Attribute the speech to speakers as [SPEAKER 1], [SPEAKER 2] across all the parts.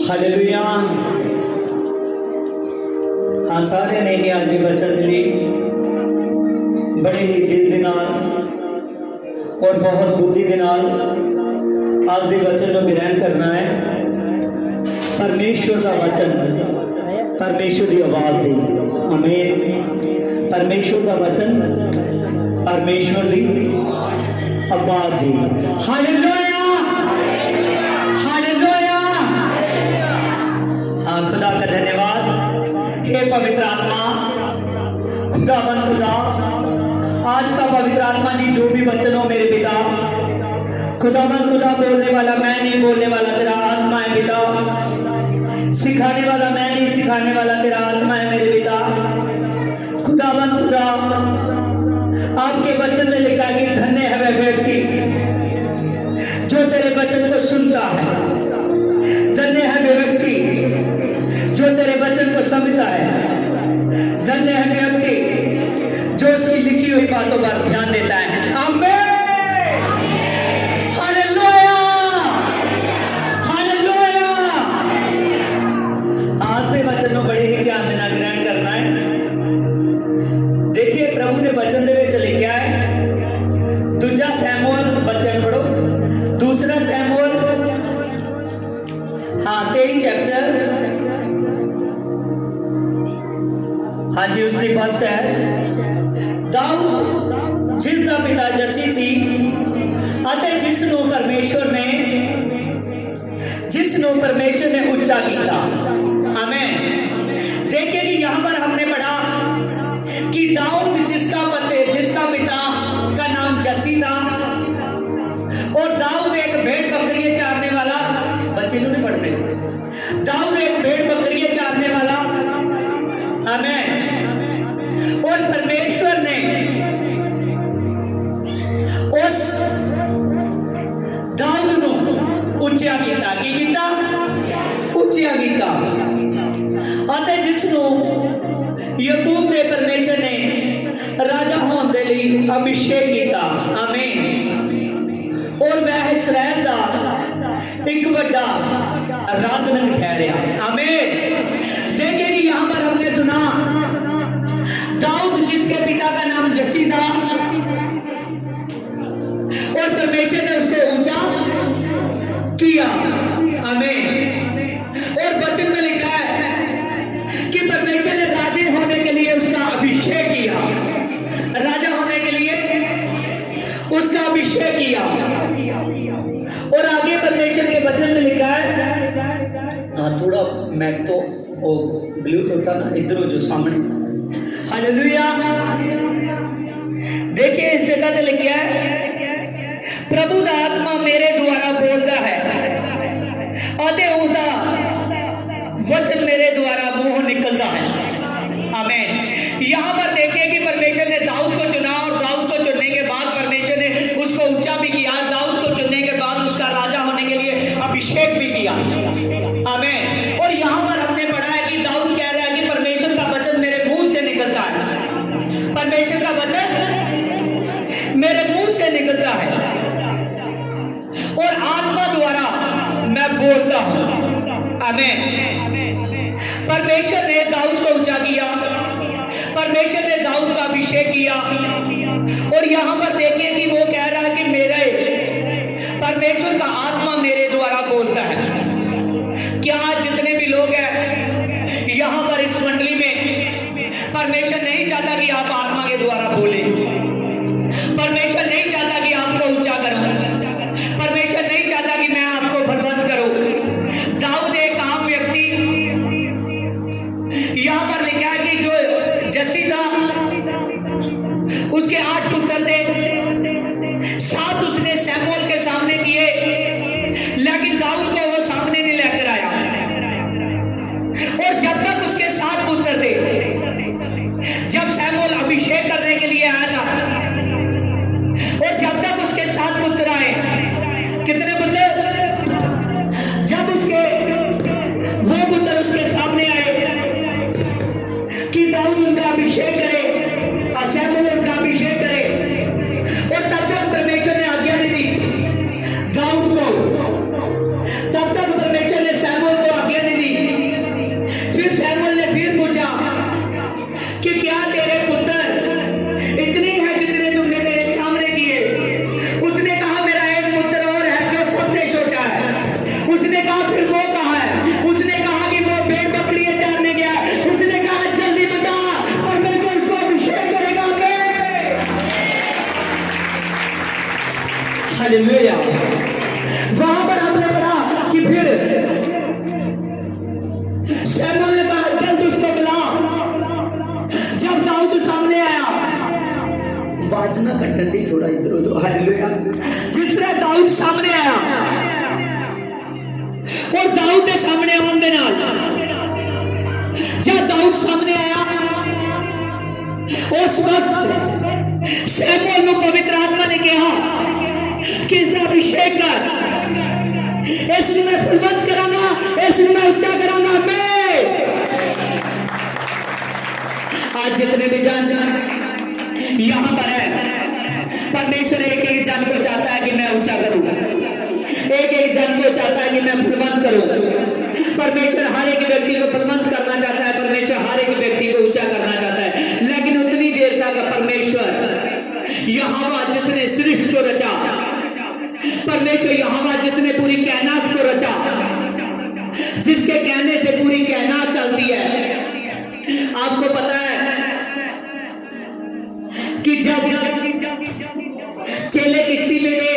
[SPEAKER 1] Hallelujah. हाँ, सारे ने ही आज भी वचन ली बड़े ही दिल दे नाल और बहुत बुद्धि दे नाल आज के वचन को ग्रहण करना है। परमेश्वर का वचन, परमेश्वर की आवाज है। आमीन। परमेश्वर का वचन, परमेश्वर की आवाज है। Hallelujah, hallelujah. हाँ, खुदा का धन्यवाद। हे पवित्र आत्मा, खुदावन खुदा, आज का पवित्र आत्मा जी जो भी वचन हो मेरे पिता, खुदावन खुदा, बोलने वाला मैं नहीं, बोलने वाला तेरा आत्मा है पिता। सिखाने वाला मैं नहीं, सिखाने वाला तेरा आत्मा है मेरे पिता। खुदावन खुदा, आपके वचन में लिखा है कि धन्य है वह व्यक्ति जो तेरे वचन को सुनता है। धन्य है वह व्यक्ति जो तेरे वचन को समझता है। धन्य है व्यक्ति जो उसकी लिखी हुई बातों पर ध्यान देता है। आमीन, हालेलुया, हालेलुया। आज के वचन को बड़े ही ध्यान देना, ग्रहण करना है। देखिए प्रभु के वचन दे विच लिखा है, दूजा सैमुअल, बच्चे पढ़ो, दूसरा सैमुअल, हाँ 23 चैप्टर, हाँ जी उसकी फर्स्ट है। दाऊद जिसका पिता जसी सी अते जिसनों परमेश्वर ने उच्चा किया। आमीन। देखिए कि यहाँ पर हमने पढ़ा कि दाऊद जिसका पिता का नाम जसी था, और दाऊद एक भेड़ बकरियां चारने वाला, बच्चे लोग नहीं पढ़ते, दाऊद एक भेड़ बकरियां चारने वाला। आमीन। और परमेश्वर ने उस दाऊद को उच्चा किया, की किया, उच्चा किया। अते जिसनों याकूब के परमेश्वर ने राजा होने के लिए अभिषेक किया। आमीन। और वह इसराइल का एक बड़ा राजनक ठहरा। आमीन। देखिए कि यहाँ पर हमने सुना दाऊद जिसके पिता का नाम जसी था, और परमेश्वर ने उसको ऊंचा किया। आमीन। और वचन में लिखा है कि परमेश्वर ने राजे होने के लिए उसका अभिषेक किया, राजा होने के लिए उसका अभिषेक किया। और आगे परमेश्वर के वचन में लिखा है, हाँ थोड़ा मैक तो ब्लूटूथ था ना, इधर जो सामने। हालेलुया। देखिए इस जगह पे लिखा है, प्रभु दा आत्मा मेरे द्वारा बोलता है अते उहदा वचन मेरे द्वारा मुंह निकलता है। आमीन। यहाँ पर देखिए कि परमेश्वर ने दाऊद को चुना, और दाऊद को चुनने के बाद परमेश्वर ने उसको ऊंचा भी किया। दाऊद को चुनने के बाद उसका राजा होने के लिए अभिषेक भी किया। आमीन। और यहाँ पर हमने पढ़ा है कि दाऊद कह रहा है कि परमेश्वर का वचन मेरे मुंह से निकलता है, परमेश्वर का वचन मेरे मुंह से निकलता है, और आत्मा द्वारा मैं बोलता हूं। आमीन। परमेश्वर ने दाऊद को ऊंचा किया, परमेश्वर ने दाऊद का अभिषेक किया। और यहां पर देखिए कि वो कह रहा है कि मेरे परमेश्वर का आत्मा मेरे द्वारा बोलता है। क्या जितने भी लोग हैं यहां पर इस मंडली में, परमेश्वर नहीं चाहता कि आप आत्मा के द्वारा बोले, परमेश्वर नहीं चाहता कि आपको ऊंचा करूं, परमेश्वर नहीं चाहता कि मैं आपको बलवंत करूं। दाऊद एक आम व्यक्ति, यहां पर लिखा है कि जो जसी था उसके 8 पुत्र थे, कहा फिर वो कहाँ है? उसने कहा कि वो भेड़ बकरियां चारने गया। उसने कहा जल्दी बता, और मैं तो इसको अभिषेक करेगा। हालेलुया। वहां पर हमने पढ़ा कि फिर शमूएल ने कहा चल तू उसको बुला। जब दाऊद सामने आया, बाजना का डंडी थोड़ा इधर उधर, हालेलुया। जिसने दाऊद सामने आया और दाऊद के सामने आने दे नाल जब दाऊद सामने आया, उस वक्त शमूएल को पवित्र आत्मा ने कहा कि इसे अभिषेक कर, इसमें मैं फुलवंत करांगा, इसमें मैं उच्चा करांगा। मैं आज जितने भी जन यहां पर है, परमेश्वर एक एक जन को चाहता है कि मैं ऊंचा करूं, एक एक जन को चाहता है कि मैं फुलवंत करूं। परमेश्वर हर एक व्यक्ति को फुलवंत करना चाहता है, परमेश्वर हर एक व्यक्ति को ऊंचा करना चाहता है। लेकिन उतनी देर तक परमेश्वर यहोवा जिसने सृष्टि को रचा, परमेश्वर यहोवा जिसने पूरी कायनात को रचा, जिसके कहने से पूरी कायनात चलती है। आपको पता है कि जब चेले किश्ती में थे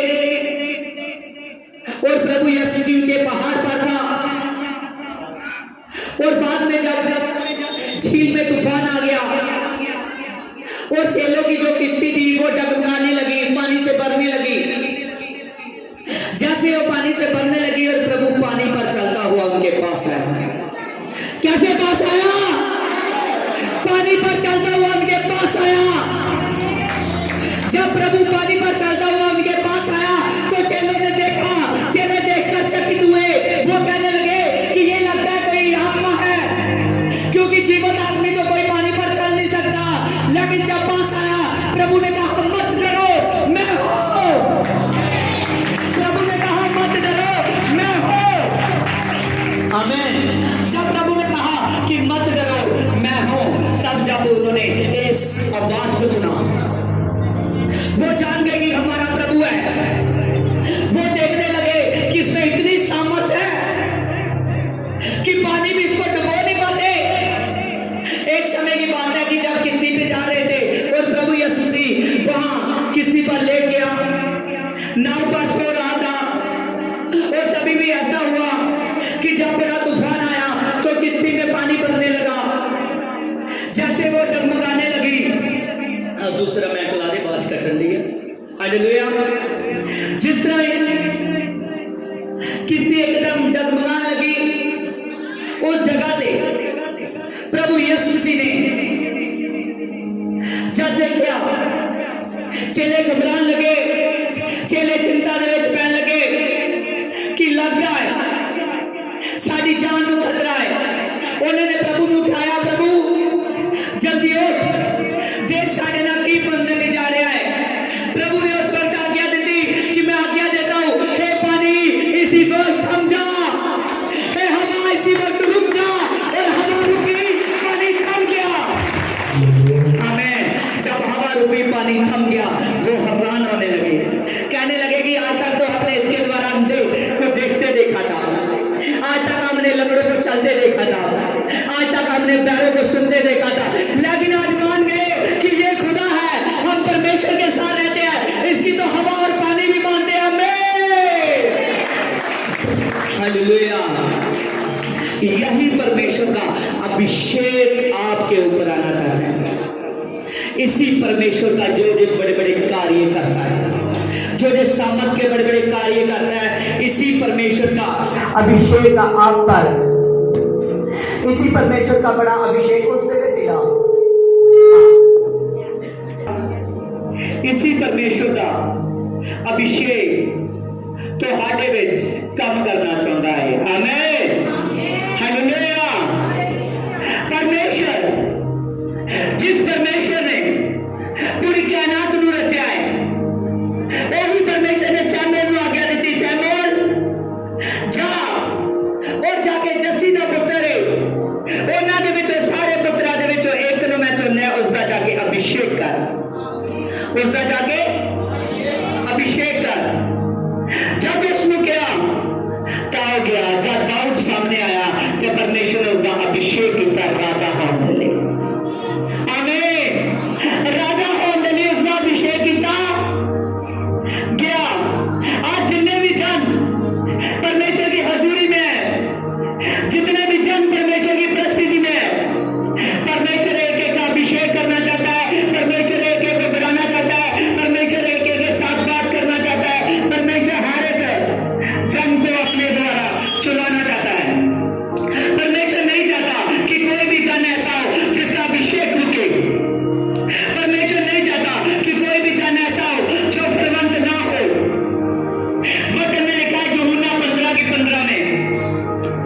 [SPEAKER 1] और प्रभु यीशु मसीह ऊंचे पहाड़ पर था, और बाद में जब झील में तूफान आ गया और चेलों की जो किश्ती थी वो डगमगाने लगी, पानी से भरने लगी। जैसे वो पानी से भरने लगी और प्रभु पानी पर चलता हुआ उनके पास आया। कैसे पास आया? पानी पर चलता हुआ उनके पास आया। जब प्रभु पानी पर चलता हुआ उनके पास आया तो चेलों ने देखा, चेले देखकर चकित हुए। वो कहने लगे कि ये लगता है कोई आत्मा है, क्योंकि जीवित आदमी तो कोई पानी पर चल नहीं सकता। लेकिन जब पास आया, प्रभु ने कहा मत डरो, मैं हूं। प्रभु ने कहा मत डरो, मैं हूं। आमीन। जब प्रभु ने कहा कि मत डरो, मैं हूं, तब जब उन्होंने इस आवाज को सुना, वो जान गए कि हमारा प्रभु है। वो देखने लगे कि इसमें इतनी सामर्थ है कि पानी भी इसको डुबो नहीं पाते। एक समय की बात है कि जब किश्ती पे जा रहे थे और प्रभु यीशु मसीह वहां किश्ती पर लेट गया, नाव पर सो रहा था, और तभी भी ऐसा हुआ कि जब बड़ा तूफान आया तो किश्ती में पानी भरने लगा। जैसे वो डगमगाने लगी, दूसरा मैं कलारे बाज का टंडी है। हालेलुया। जिस तरह कितनी एकदम डगमगाने लगी, उस जगह पे प्रभु यीशु मसीह ने जब देखा, चेले घबराने लगे, चेले चिंता दे विच पैन लगे कि लग गया है, साडी जान नूं खतरा है। उन्होंने प्रभु नूं उठाया, प्रभु जल्दी उठ, देख साढ़े नाल की बनने नहीं जा रहा है। प्रभु ने उस वक्त आज्ञा दी कि मैं आज्ञा देता हूं, हे पानी इसी वक्त थम जा, हे हवा इसी वक्त रुक जा। और हवा रुकी, पानी थम गया। आमीन। जब हवा रुकी, पानी थम गया, वो हैरान होने लगे, कहने लगे कि आज तक तो हमने इसके द्वारा अंधे को देखते देखा था, आज तक हमने लंगड़ों को चलते देखा था, आज तक हमने बैरों को सुनते देखा था, लेकिन आज मान गए कि ये खुदा है, हम परमेश्वर के साथ रहते हैं, इसकी तो हवा और पानी भी मानते हैं। हालेलुया। यही परमेश्वर का अभिषेक आपके ऊपर आना चाहता है। इसी परमेश्वर का जो बड़े बड़े कार्य करता है, जो सामर्थ के बड़े बड़े कार्य करता है, इसी परमेश्वर का अभिषेक आप पर, इसी परमेश्वर का बड़ा अभिषेक उस पे चला। इसी परमेश्वर का अभिषेक तो हाडे विच काम करना चाहता है। आमीन। हालेलुया। परमेश्वर, जिस परमेश्वर ने पूरी कायनात को रचा है, वही परमेश्वर ने शमूएल को आज्ञा दी, शमूएल जा और जाके जसी दा पुत्र है, उन्हां दे विचों सारे पुत्रां दे विचों एक नूं मैं चुनिया, उसका जाके अभिषेक कर, उसका जाके अभिषेक कर। जब उसने किया, कहा गया जा अभिषेक किया राजा होने ले। आमीन। राजा होने ले उसका अभिषेक किया गया। आज जितने भी जन परमेश्वर की हजूरी में, जितने भी जन परमेश्वर की प्रस्तुति में, परमेश्वर एक एक का अभिषेक करना चाहता है, परमेश्वर एक एक को बढ़ाना चाहता है, परमेश्वर एक एक के साथ बात करना चाहता है, परमेश्वर हर एक जन को अपने द्वारा चुनाना चाहता है। परमेश्वर नहीं चाहता कि कोई भी जन ऐसा हो जिसका अभिषेक रुके। परमेश्वर नहीं चाहता कि कोई भी जन ऐसा हो जो फलवंत ना हो। वचन में लिखा है यूहन्ना 15:15 में,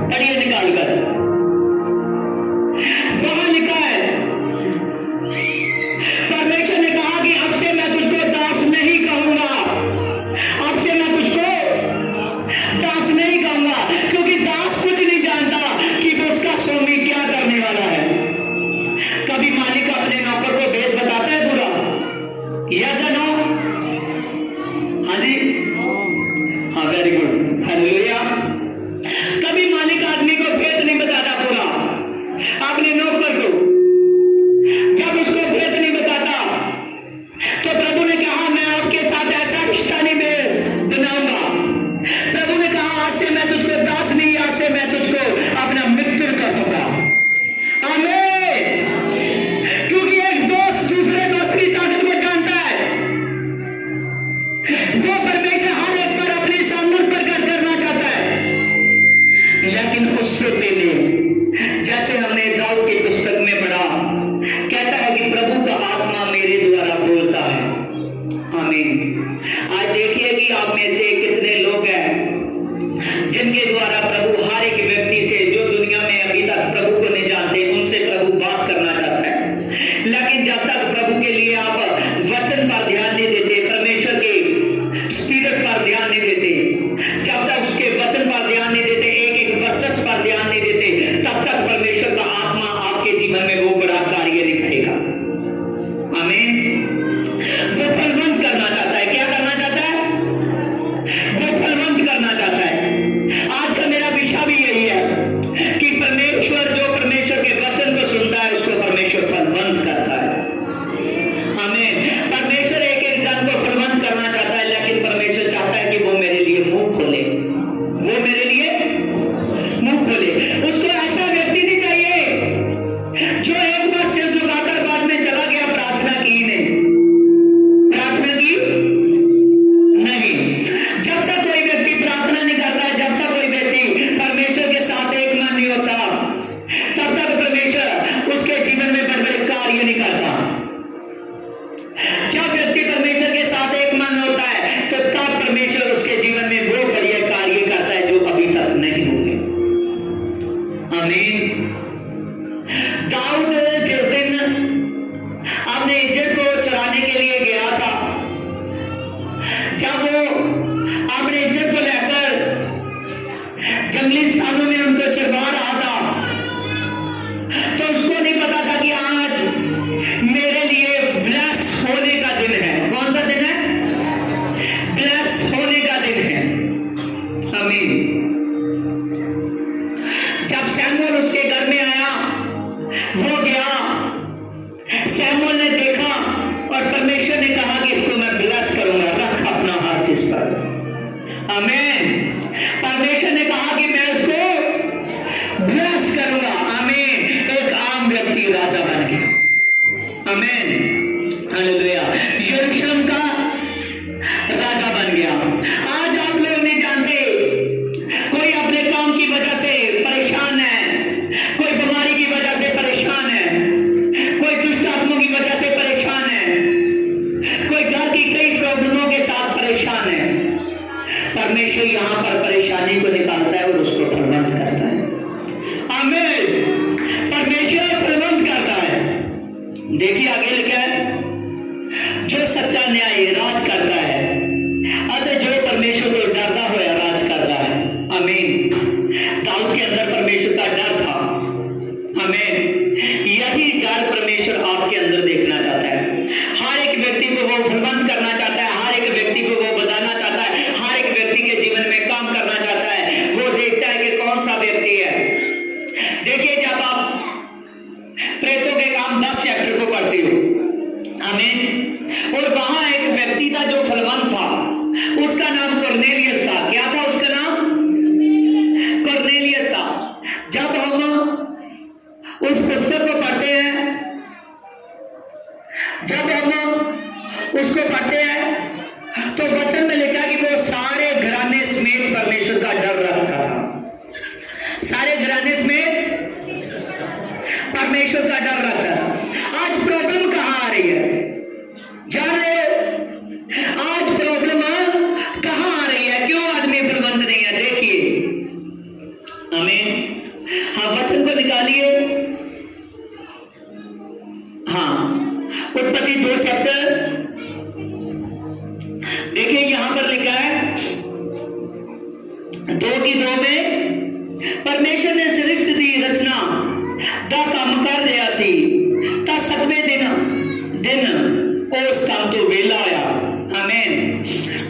[SPEAKER 1] पढ़िए निकालकर, वहां लिखा है परमेश्वर ने कहा कि अब से मैं तुझको दास नहीं कहूंगा, अब से मैं तुझको दास नहीं कहूंगा, क्योंकि दास कुछ नहीं जानता कि वो उसका स्वामी क्या करने वाला है। कभी मालिक अपने नौकर को भेद बताता है पूरा? यस या नो? हाँ जी, हाँ, वेरी गुड, हालेलुया। कभी मालिक आदमी को भेद नहीं बताता पूरा अपने नौकर को। जब उसको भेद नहीं बताता तो प्रभु ने कहा मैं आपके साथ ऐसा रिश्ता नहीं बनाऊंगा। प्रभु ने कहा आज से मैं तुझको दास नहीं, आज से मैं तुझको अपना मित्र कहूंगा। आमीन। क्योंकि एक दोस्त दूसरे दोस्त की ताकत को जानता है। वो परमेश्वर हर एक पर अपनी सामर्थ प्रकट करना चाहता है, लेकिन उससे पहले जैसे हमने दाऊद की पुस्तक में पढ़ा, कहता है कि प्रभु का आत्मा मेरे द्वारा बोलता है। आमीन। आज देखिए कि आप में से कितने लोग हैं जिनके द्वारा प्रभु हर एक व्यक्ति से, जो दुनिया में अभी तक प्रभु को नहीं जानते, उनसे प्रभु बात करना चाहता है। लेकिन जब तक प्रभु के लिए आप वचन पर ध्यान नहीं देते, परमेश्वर के स्पिरिट पर ध्यान नहीं देते, जब तक उसके वचन पर ध्यान नहीं देते, एक एक वर्सेस पर ध्यान नहीं देते, तब तक परमेश्वर का आत्मा आपके जीवन में वो बड़ा कार्य नहीं करेगा। आमीन। वो फलवंत करना चाहता है। क्या करना चाहता है? वो फलवंत करना चाहता है। आज का मेरा विषय भी यही है कि परमेश्वर जो परमेश्वर के वचन को सुनता है उसको परमेश्वर फलवंत करता है। आमीन। परमेश्वर एक एक जन को फलवंत करना चाहता है, लेकिन परमेश्वर चाहता है कि वो मेरे लिए मुंह खोले, वो मेरे लिए मुंह खोले। उसको ऐसा व्यक्ति नहीं चाहिए जो एक बार सिर झुकाकर बाद में चला गया, प्रार्थना की नहीं, प्रार्थना की नहीं। जब तक कोई व्यक्ति प्रार्थना नहीं करता है, जब तक कोई व्यक्ति परमेश्वर के साथ एक मन नहीं होता, तब तक परमेश्वर उसके जीवन में बड़े बड़े कार्य नहीं करता। जब व्यक्ति परमेश्वर के साथ एक मन होता है तो तब परमेश्वर उसके जीवन में वो बढ़िया कार्य करता है जो अभी तक नहीं हुए। आमीन। दाऊद जिस दिन अपने इज्जत को चुराने के लिए गया था, जब वो अपने इज्जत को लेकर जंगली स्थानों में उनको चरवा रहा था, तो उसको नहीं पता था कि आज मेरे लिए ब्लेस होने का दिन है। कौन सा दिन है? ब्लेस होने का दिन है। आमीन। जब सैमुअल उसके घर में आया, वो गया, सैमुअल ने देखा और परमेश्वर ने कहा कि इसको मैं ब्लेस करूंगा, रख अपना हाथ इस पर। आमीन। परमेश्वर ने कहा कि मैं इसको ब्लेस करूंगा। आमीन। एक आम व्यक्ति राजा बन गया। आमीन। हालेलुया। यरूशलेम का राजा बन गया। आज आप लोग नहीं जानते, कोई अपने काम की वजह से परेशान है, कोई बीमारी की वजह से परेशान है, कोई दुष्ट आत्माओं की वजह से परेशान है, कोई घर की कई प्रॉब्लमों के साथ परेशान है। परमेश्वर यहां पर परेशानी को निकालता है और उसको फलवंत करता है। आमीन। परमेश्वर फलवंत करता है। देखिए आगे लिखा है, जो सच्चा न्याय राज करता है, अतः जो परमेश्वर को डरता हुआ राज करता है। आमीन। दाऊद के अंदर परमेश्वर का डर था। आमीन। यही डर परमेश्वर आपके अंदर देखना चाहता है। हर एक व्यक्ति को वो फलवंत करना चाहता है, हर एक व्यक्ति को वो बताना चाहता है, हर एक व्यक्ति के जीवन में काम करना चाहता है। वो देखता है कि कौन सा व्यक्ति है देखिए, जब आप प्रेतों के काम 10 चैप्टर को पढ़ते हो, आमीन, और वहां एक व्यक्ति था जो फलवंत था, उसका नाम कॉर्नेलियस था। क्या था उसका नाम? कॉर्नेलियस था। जब हम उस पुस्तक को पढ़ते हैं, जब हम उसको पढ़ते हैं तो वचन में लिखा कि वो सारे घराने समेत परमेश्वर का डर रखता था। सारे घराने समेत परमेश्वर का डर रखता था। आज प्रॉब्लम कहां आ रही है? जान रहे हो आज प्रॉब्लम कहां आ रही है? क्यों आदमी फलवंत नहीं है? देखिए, आमीन। हाँ, वचन को निकालिए। हाँ, उत्पत्ति 2 चैप्टर देखिए, यहां पर लिखा है 2:2 में परमेश्वर ने सृष्टि दी रचना दा काम कर रहा सी ता 7वें दिन उस काम तो वेला आया। आमीन।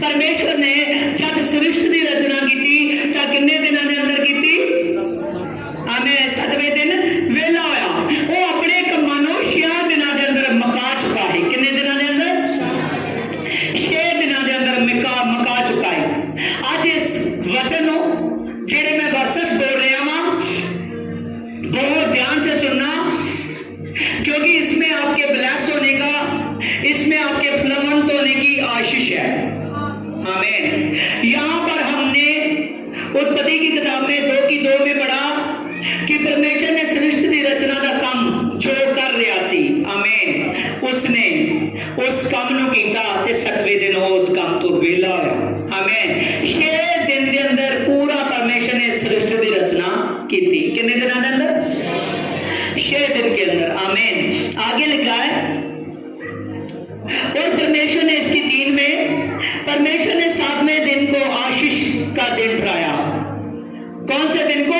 [SPEAKER 1] परमेश्वर ने जब सृष्टि दी रचना की थी ता कितने दिनों के अंदर की थी? आमीन। 7वें दिन वेला आया। वो अपने कमां नूं 6 दिनों के अंदर मका चुका है। कितने दिनों के अंदर? 6 दिनों के अंदर मका चुका है। आज इस वचन नूं जेड़े मैं वर्सेस बोल रहा हूं, बहुत ध्यान से सुनना, क्योंकि इसमें आपके ब्लेस होने का, इसमें आपके फलवंत होने की आशीष है। आमीन। यहां पर हमने उत्पत्ति की किताब में 2:2 में पढ़ा कि परमेश्वर ने सृष्टि की रचना का काम जो कर रहा सी, आमीन, उसने उस काम नूं कीता ते 7वें दिन उस काम तो वेला होया। आमीन। 6 दिन के अंदर पूरा परमेश्वर ने सृष्टि की रचना की थी। कितने दिनों के अंदर? 6 दिन के अंदर। आमीन। आगे लिखा है, और परमेश्वर ने इसकी 3 में परमेश्वर ने 7वें दिन को आशीष का दिन ठहराया। कौन से दिन को?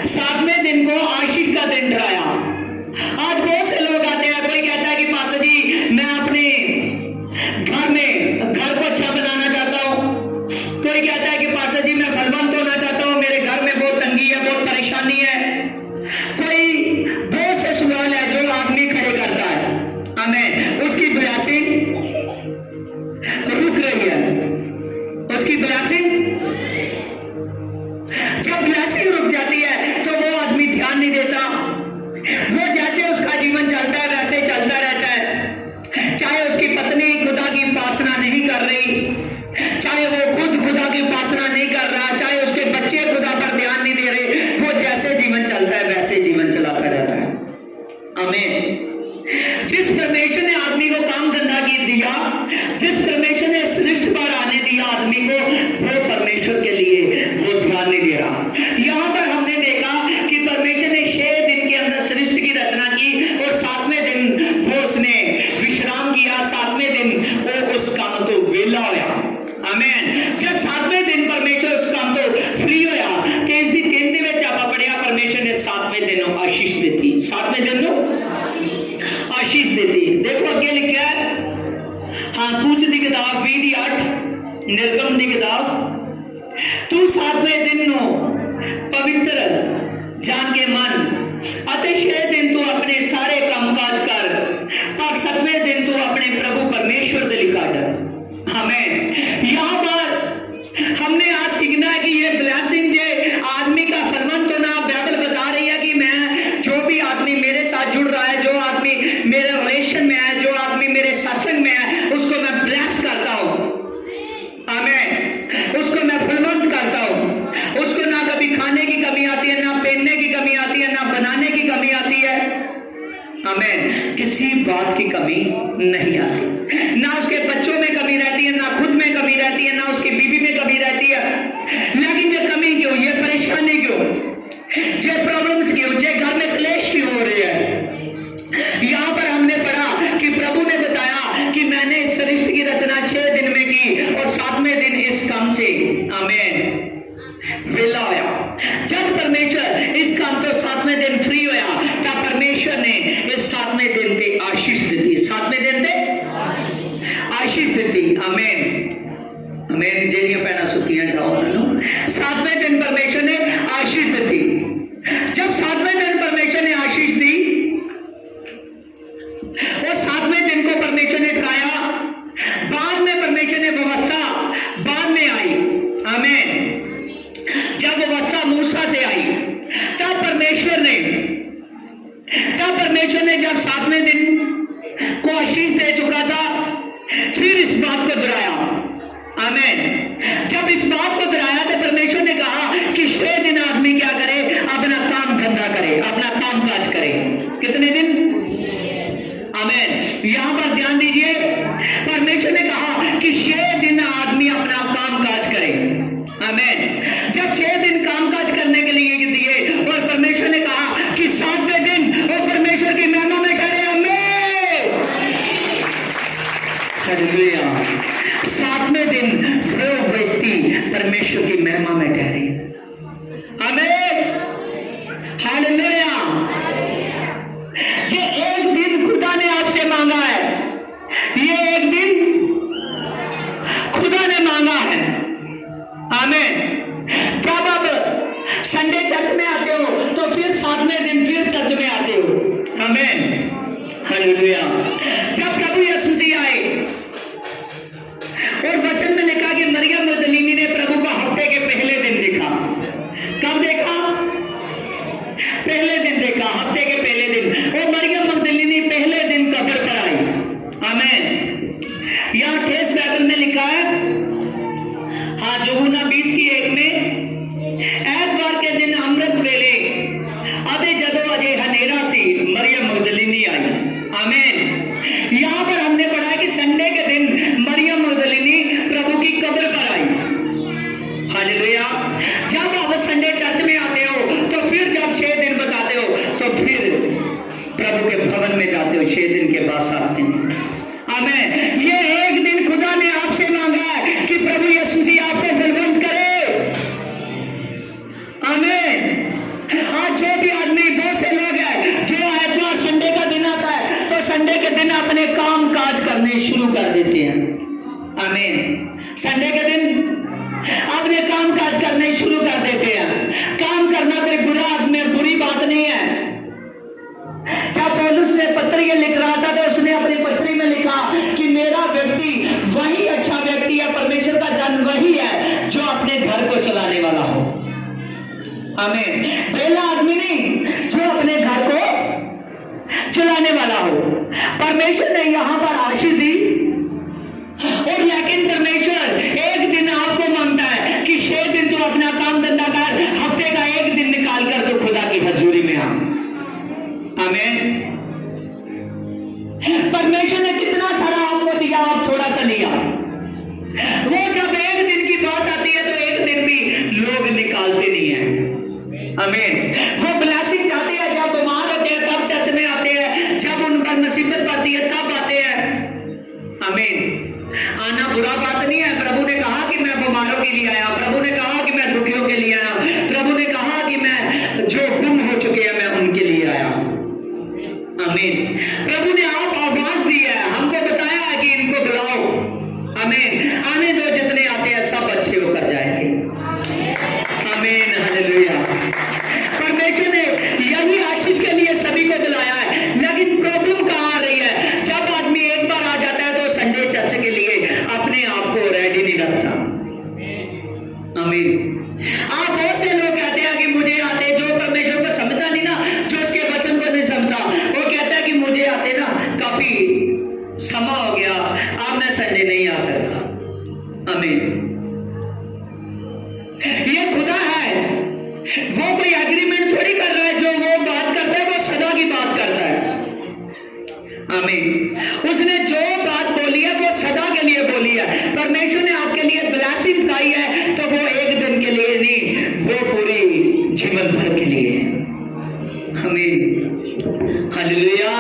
[SPEAKER 1] 7वें दिन को आशीष का दिन ठहराया। आज बहुत से लोग आते हैं, कोई कहता है कि पास्टर जी मैं अपने घर को अच्छा बनाना चाहता हूं। कोई कहता है कि पास्टर जी मैं फलवंत होना चाहता हूं, मेरे घर में बहुत तंगी है, बहुत परेशानी है। कोई बहुत से सवाल है जो आदमी खड़े करता है। आमीन। उसकी ब्लेसिंग रुक रही है। उसकी ब्लेसिंग, जब ब्लेसिंग रुक जाती है तो वो आदमी ध्यान नहीं देता। वो जैसे उसका जीवन चलता है वैसे चलता रहता है। चाहे उसकी पत्नी खुदा की उपासना नहीं कर रही, चाहे वो खुद खुदा की उपासना नहीं कर रहा, चाहे उसके बच्चे खुदा पर ध्यान नहीं दे रहे, वो जैसे जीवन चलता है वैसे जीवन चलाता जाता है। आमीन। जिस परमेश्वर ने आदमी को काम धंधा की दिया, जिस परमेश्वर ने सृष्टि पर आने दिया आदमी को, वो परमेश्वर के लिए वो ध्यान नहीं दे रहा। यहां पर हमने देखा कि परमेश्वर ने 6 दिन के अंदर सृष्टि की रचना की और 7वें दिन वो उसने विश्राम किया। 7वें दिन वो उस काम तो वेला होया। आमीन। जब 7वें दिन परमेश्वर उस काम तो फ्री होया कि इस दी 3 दिन में आप पढ़िया परमेश्वर ने 7वें दिन आशीष देती। 7वें दिन आशीष देती। देखो अगे लिखा है, हाँ, कूच की किताब 20:8, निर्गम की किताब, तू 7वें दिन नो पवित्र जान के मन अते 6 दिन तू अपने सारे कामकाज कर, पर 7वें दिन तू अपने प्रभु परमेश्वर दे लिखा डर। आमीन। यहां पर हमने आज सीखना है कि ये ब्लेसिंग जे आदमी का फलवंत होना, बाइबल बता रही है कि मैं, जो भी आदमी मेरे साथ जुड़ रहा है, जो आदमी मेरे रिलेशन में है, जो आदमी मेरे सत्संग में है, उसको मैं ब्लेस करता हूं। आमीन। उसको मैं फलवंत करता हूं। उसको ना कभी खाने की कमी आती है, ना पहनने की कमी आती है, ना बनाने की कमी आती है। आमीन। किसी बात की कमी नहीं आती। ना उसके बच्चों में कमी रहती है, ना खुद में कमी रहती है, ना उसकी बीवी में कमी रहती है। लेकिन ये कमी क्यों, ये परेशानी क्यों, ये प्रॉब्लम्स क्यों, ये घर में क्लेश क्यों हो रही है? यहां पर हमने पढ़ा कि प्रभु ने बताया कि मैंने इस सृष्टि की रचना 6 दिन में की और 7वें दिन इस काम से, आमीन, वेला होया। जब परमेश्वर इस काम तो 7वें दिन फ्री होया, तब परमेश्वर ने इस 7वें दिन पे आशीष दी। 7वें दिन पे जब 7वें दिन परमेश्वर ने आशीष दी और 7वें दिन को परमेश्वर ने ठहराया, बाद में परमेश्वर ने व्यवस्था बाद में आई। आमीन। जब व्यवस्था मूसा से आई तब परमेश्वर ने जब 7वें दिन को आशीष दे चुका था, फिर इस बात को दोहराया। आमीन। जब इस बात को दोहराया तो परमेश्वर ने कहा कि 6 दिन आदमी क्या करे, अपना काम धंधा करे, अपना काम काज करे। कितने दिन? आमीन। यहां पर ध्यान दीजिए, परमेश्वर ने कहा कि 6 दिन आदमी अपना काम काज करे। आमीन। जब 6 दिन काम काज करने के लिए दिए और परमेश्वर ने कहा कि 7वें दिन वो परमेश्वर की महिमा में करे। आमीन। हालेलुया। 7वें दिन वो व्यक्ति परमेश्वर की महिमा में ठहरे। आमीन। हालेलुया। ये एक दिन खुदा ने आपसे मांगा है, ये एक दिन खुदा ने मांगा है। आमीन। जब आप संडे चर्च में आते हो तो फिर 7वें दिन फिर चर्च में आते हो। आमीन। हालेलुया। जब प्रभु यीशु मसीह आए और वचन में लिखा कि मरियम मगदलीनी ने प्रभु को हफ्ते के पहले दिन देखा। कब देखा? पहले दिन देखा, हफ्ते के पहले दिन। और मरियम मगदलीनी पहले दिन कब्र पर आई। आमीन। यहां ठेस बाइबल में लिखा है, हाँ, यूहन्ना 20:1 में, ऐतवार के दिन अमृत वेले आधे जदों अजे हनेरा सी मरियम मगदलीनी आई। आमीन। यहां पर हमने पढ़ा है कि संडे के दिन मरियम मगदलीनी प्रभु की कब्र पर आई। हालेलुया। जब आप संडे चर्च में आते हो तो फिर जब 6 दिन बताते हो तो फिर प्रभु के भवन में जाते हो 6 दिन के बाद 7 दिन। आमीन। ये एक दिन खुदा ने आपसे मांगा है कि प्रभु यीशु मसीह आपको बलवंत करे। आमीन। आज जो भी आदमी, बहुत से लोग हैं जो ऐतवार संडे का दिन आता है तो संडे के दिन अपने काम काज करने शुरू कर देते हैं। आमीन। संडे के दिन अपने काम काज करने शुरू कर देते हैं। काम करना कोई बुरी बात नहीं है। जब पौलुस ने पत्री लिख रहा था तो उसने अपनी पत्री में लिखा कि मेरा व्यक्ति वही अच्छा व्यक्ति है, परमेश्वर का जन वही है जो अपने घर को चलाने वाला हो। आमीन। पहला आदमी नहीं, जो अपने घर को चलाने वाला हो। परमेश्वर ने यहां पर आशीष दी और लेकिन परमेश्वर एक दिन आपको मांगता है कि 6 दिन तो अपना काम धंधा कर, हफ्ते का एक दिन निकाल कर तो खुदा की हजूरी में आ। आमीन। परमेश्वर ने कितना सारा आपको दिया, आप थोड़ा सा लिया। वो जब एक दिन की बात आती है तो एक दिन भी लोग निकालते नहीं है। आमीन। वो ब्लेसिंग चाहते हैं, जब बीमार होते हैं तब चर्च में आते हैं, जब उन पर मुसीबत पड़ती है तब आते हैं। आमीन। आना बुरा बात नहीं है। प्रभु ने कहा कि मैं बीमारों के लिए आया, प्रभु ने कहा कि मैं दुखियों के लिए आया, प्रभु ने कहा कि मैं जो गुम हो चुके हैं मैं उनके लिए आया। आमीन। प्रभु ने आप आवाज दी है, हमको बताया है कि इनको बुलाओ। आमीन। आने दो, जितने आते हैं सब अच्छे होकर जाएंगे। आमीन। हालेलुया। परमेश्वर ने यही आशीष के लिए सभी को बुलाया है, लेकिन प्रॉब्लम कहां आ रही है? जब आदमी एक बार आ जाता है तो संडे चर्च के लिए अपने आप को रेडी नहीं रखता। आमीन। आप बहुत से लोग कहते हैं कि मुझे आते, जो परमेश्वर को समझता नहीं ना, जो उसके वचन को नहीं समझता, वो कहता है कि मुझे आते ना काफी समय हो गया, अब मैं संडे नहीं आ सकता। आमीन। ये खुदा है, वो कोई एग्रीमेंट थोड़ी कर रहा है। जो वो बात करता है वो सदा की बात करता है। आमीन। उसने जो बात बोली है वो सदा के लिए बोली है। परमेश्वर ने आपके लिए ब्लेसिंग पाई है तो वो एक दिन के लिए नहीं, वो पूरी जीवन भर के लिए है। आमीन। हालेलुया।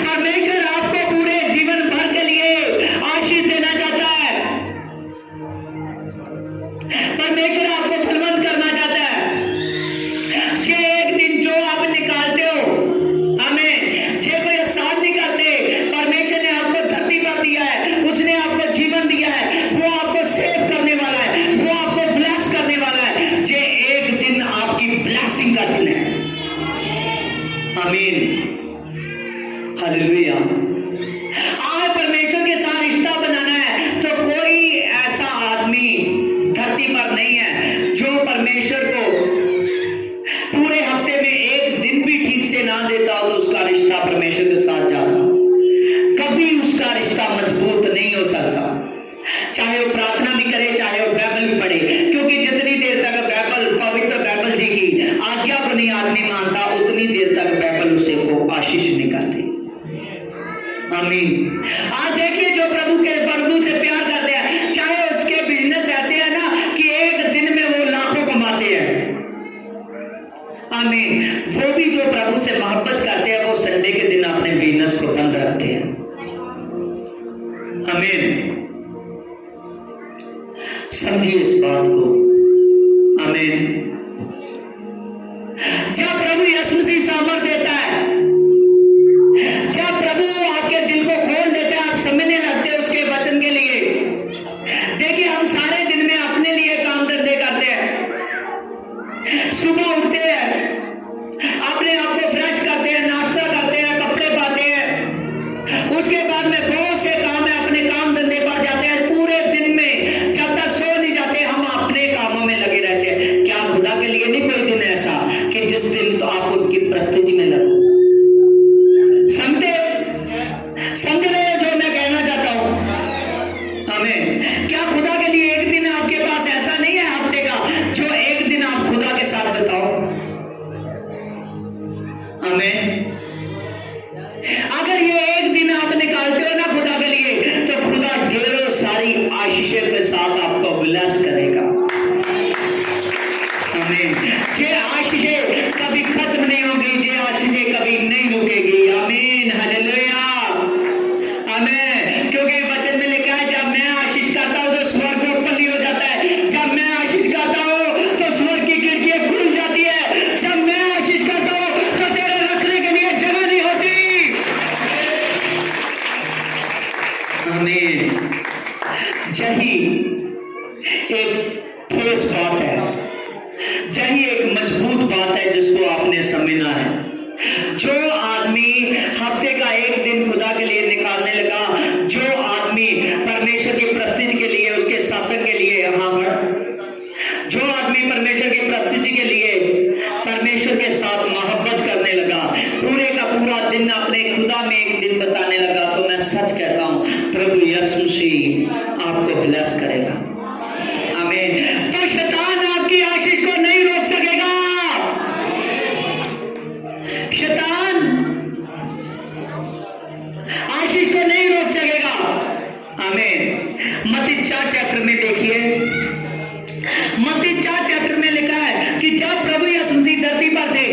[SPEAKER 1] परमेश्वर आपको पूरे जीवन भर के लिए आशीष देना चाहता है। परमेश्वर आपको फलवंत करना चाहता है। जे एक दिन जो आप निकालते हो, आमीन, जे कोई साथ नहीं करते, परमेश्वर ने आपको धरती पर दिया है, उसने आपको जीवन दिया है, वो आपको सेव करने वाला है, वो आपको ब्लेस करने वाला है। जे एक दिन आपकी ब्लेसिंग का दिन है। आमीन, हालेलुया। आज परमेश्वर के साथ रिश्ता बनाना है तो कोई ऐसा आदमी धरती पर नहीं है जो परमेश्वर को पूरे हफ्ते में एक दिन भी ठीक से ना देता हो तो उसका रिश्ता परमेश्वर के साथ जाता, कभी उसका रिश्ता मजबूत नहीं हो सकता। चाहे वो प्रार्थना भी करे, चाहे वो बाइबल भी पढ़े, क्योंकि जितनी देर तक बाइबल, पवित्र बाइबल जी की आज्ञा को नहीं आदमी मानता, उतनी देर तक बाइबल उसे को आशीष नहीं करती। आमीन। आज देखिए जो प्रभु से प्यार करते हैं, चाहे उसके बिजनेस ऐसे है ना कि एक दिन में वो लाखों कमाते हैं, आमीन, वो भी जो प्रभु से मोहब्बत करते हैं वो संडे के दिन अपने बिजनेस को बंद रखते हैं। आमीन, समझिए इस बात को। आमीन। जब प्रभु यीशु मसीह सामर्थ देता है, जब प्रभु आपके दिल को खोल देता है, आप समझने लगते हैं उसके वचन के लिए। देखिए हम सारे दिन में अपने लिए काम धंधे करते हैं, सुबह उठते हैं, अपने आप को फ्रेश करते हैं, नाश्ता करते हैं, कपड़े पाते हैं, उसके बाद में बहुत से काम है, अपने काम धंधे पर जाते हैं। पूरे दिन में जब तक सो नहीं जाते हम अपने कामों में लगे रहते हैं। क्या खुदा के लिए नहीं कोई दिन ऐसा कि जिस दिन तो आप उनकी परिस्थिति में लगो? समझ रहे हो जो मैं कहना चाहता हूं? आमीन। क्या खुदा के लिए एक दिन आपके पास ऐसा नहीं है हफ्ते का जो एक दिन आप खुदा के साथ बिताओ? आमीन। अगर ये एक दिन आप निकालते हो ना खुदा के लिए तो खुदा ढेरों सारी आशीषों के साथ आपको ब्लेस करेगा। आमीन। ये आशीषें कभी खत्म नहीं होगी, ये आशीषें कभी नहीं रुकेगी। आमीन, हालेलुया, आमीन। क्योंकि वचन में लिखा है जब मैं आशीष करता हूं तो स्वर्ग ओपन हो जाता है, जब मैं आशीष करता हूं तो स्वर्ग की खिड़कियां खुल जाती है, जब मैं आशीष करता हूं तो तेरे रखने के लिए जगह नहीं होती। आमीन। यही एक ठोस बात है, यही एक मजबूत बात है जिसको आपने समझना है। जो आदमी हफ्ते का एक दिन खुदा के लिए निकालने लगा, जो आदमी परमेश्वर की प्रस्तुति के लिए, उसके शासन के लिए, यहाँ पर जो आदमी परमेश्वर की प्रस्तुति के लिए परमेश्वर के साथ मोहब्बत करने लगा, पूरे का पूरा दिन अपने खुदा में एक दिन बताने लगा, तो मैं सच कहता हूं प्रभु यीशु मसीह आपको ब्लेस करेगा। आमीन। तो शैतान आपकी आशीष को नहीं रोक सकेगा। शैतान आशीष को नहीं रोक सकेगा। आमीन। मत्ती 4 चैप्टर में देखिए, मत्ती 4 चैप्टर में लिखा है कि जब प्रभु यीशु मसीह धरती पर थे,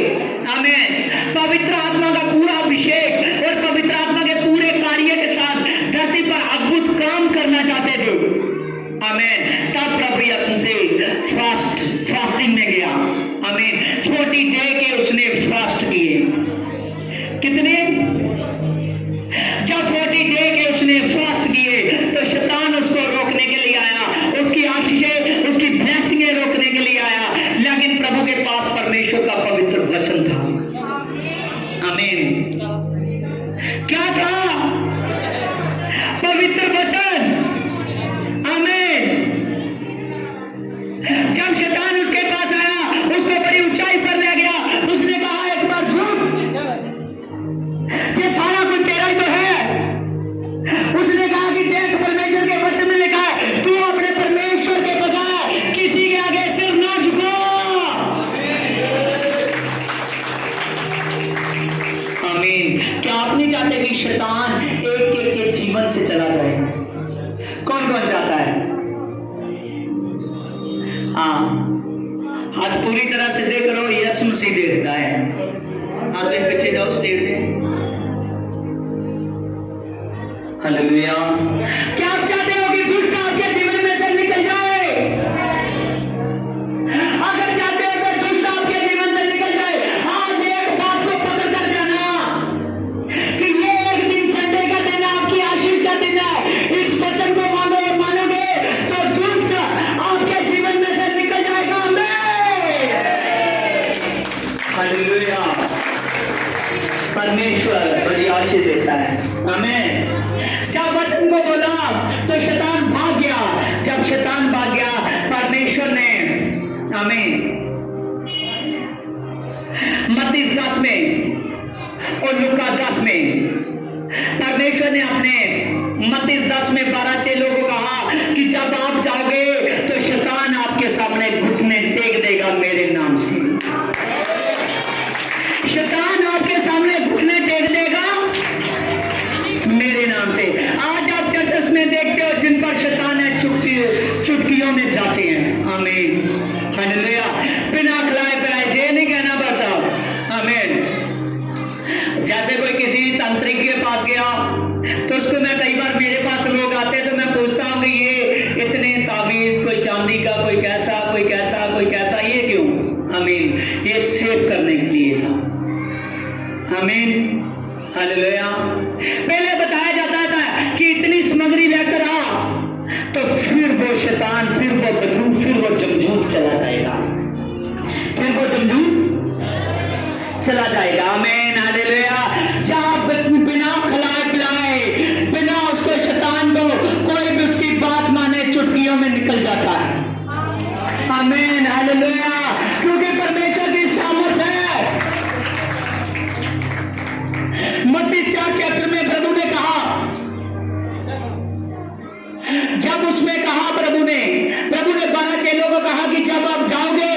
[SPEAKER 1] आमीन, पवित्र आत्मा का पूरा अभिषेक और पवित्र आत्मा के पूरे कार्य के साथ धरती पर अद्भुत काम करना चाहते थे। आमीन। तब प्रभु यीशु मसीह फास्टिंग में गया। आमीन। 40 डे के उसने फास्ट किए। कितने? जब 40 डे के उसने फास्ट किए तो शैतान उसको रोकने के लिए आया, उसकी आशीषें, उसकी ब्लेसिंगें रोकने के लिए आया, लेकिन प्रभु के पास परमेश्वर का पवित्र वचन था। आमीन। क्या था? पवित्र वचन। आमीन। जब शैतान उसके पास आया, उसको बड़ी ऊंचाई पर ले गया, उसने कहा एक बार झूठ, ये सारा कुछ तेरा ही तो है। उसने कहा कि देख परमेश्वर के वचन में लिखा है तू अपने परमेश्वर के बगैर किसी के आगे सिर ना झुका। आमीन। क्या आप नहीं चाहते कि शैतान एक एक के जीवन से चला जाए? कौन कौन चाहता है? हाँ, हाथ पूरी तरह से देख रहे हो, यीशु मसीह देखता है। हाथ में पीछे जाओ, स्टेट दे। हालेलुया। क्या आप चाहते हो कि दुष्ट आपके जीवन में से निकल जाए? अगर चाहते हो कि दुष्ट आपके जीवन से निकल जाए, आज एक बात को पकड़ कर जाना कि ये एक दिन संडे का दिन आपकी आशीष का दिन है। इस वचन को मानोगे तो दुष्ट आपके जीवन में से निकल जाएगा। हालेलुया। परमेश्वर बड़ी आशीष देता है। आमीन। जब वचन को बोला तो शैतान भाग गया। जब शैतान भाग गया, परमेश्वर ने, आमीन, मत्ती 10 में और लूका 10 में, परमेश्वर ने अपने मत्ती 10 में 12 चेलों को कहा कि जब आप जाओगे तो शैतान आपके सामने घुटने टेक देगा मेरे नाम से। शैतान आपके सामने घुटने टेक देगा मेरे नाम से। आज आप चर्चेस में देखते हो जिन पर शैतान है चुटकियों में जाते हैं। आमीन, हालेलुया। बिना खिलाए पिलाए, ये नहीं कहना पड़ता। आमीन। जैसे कोई किसी तांत्रिक के पास गया तो उसको, मैं कई बार मेरे पास लोग आते हैं तो मैं पूछता हूँ कि ये इतने ताबीज, कोई चांदी का, कोई कैसा, कोई कैसा, कोई कैसा, ये क्यों? आमीन। ये सेव करने के लिए था। आमीन, हालेलुया। पहले बताया जाता था कि इतनी सामग्री लेकर आ, तो फिर वो शैतान, फिर वो बदलू, फिर वो जमजूत चला जाएगा, फिर वो जमजूत चला जाएगा। आमीन, हालेलुया। जब बिना खिलाए पिलाए, बिना उसको, शैतान को कोई भी उसकी बात माने, चुटकियों में निकल जाता है। आमीन, हालेलुया। क्योंकि परमेश्वर की सामर्थ है। मत्ती 4 चैप्टर में प्रभु ने कहा, जब उसमें कहा प्रभु ने 12 चेलों को कहा कि जब आप जाओगे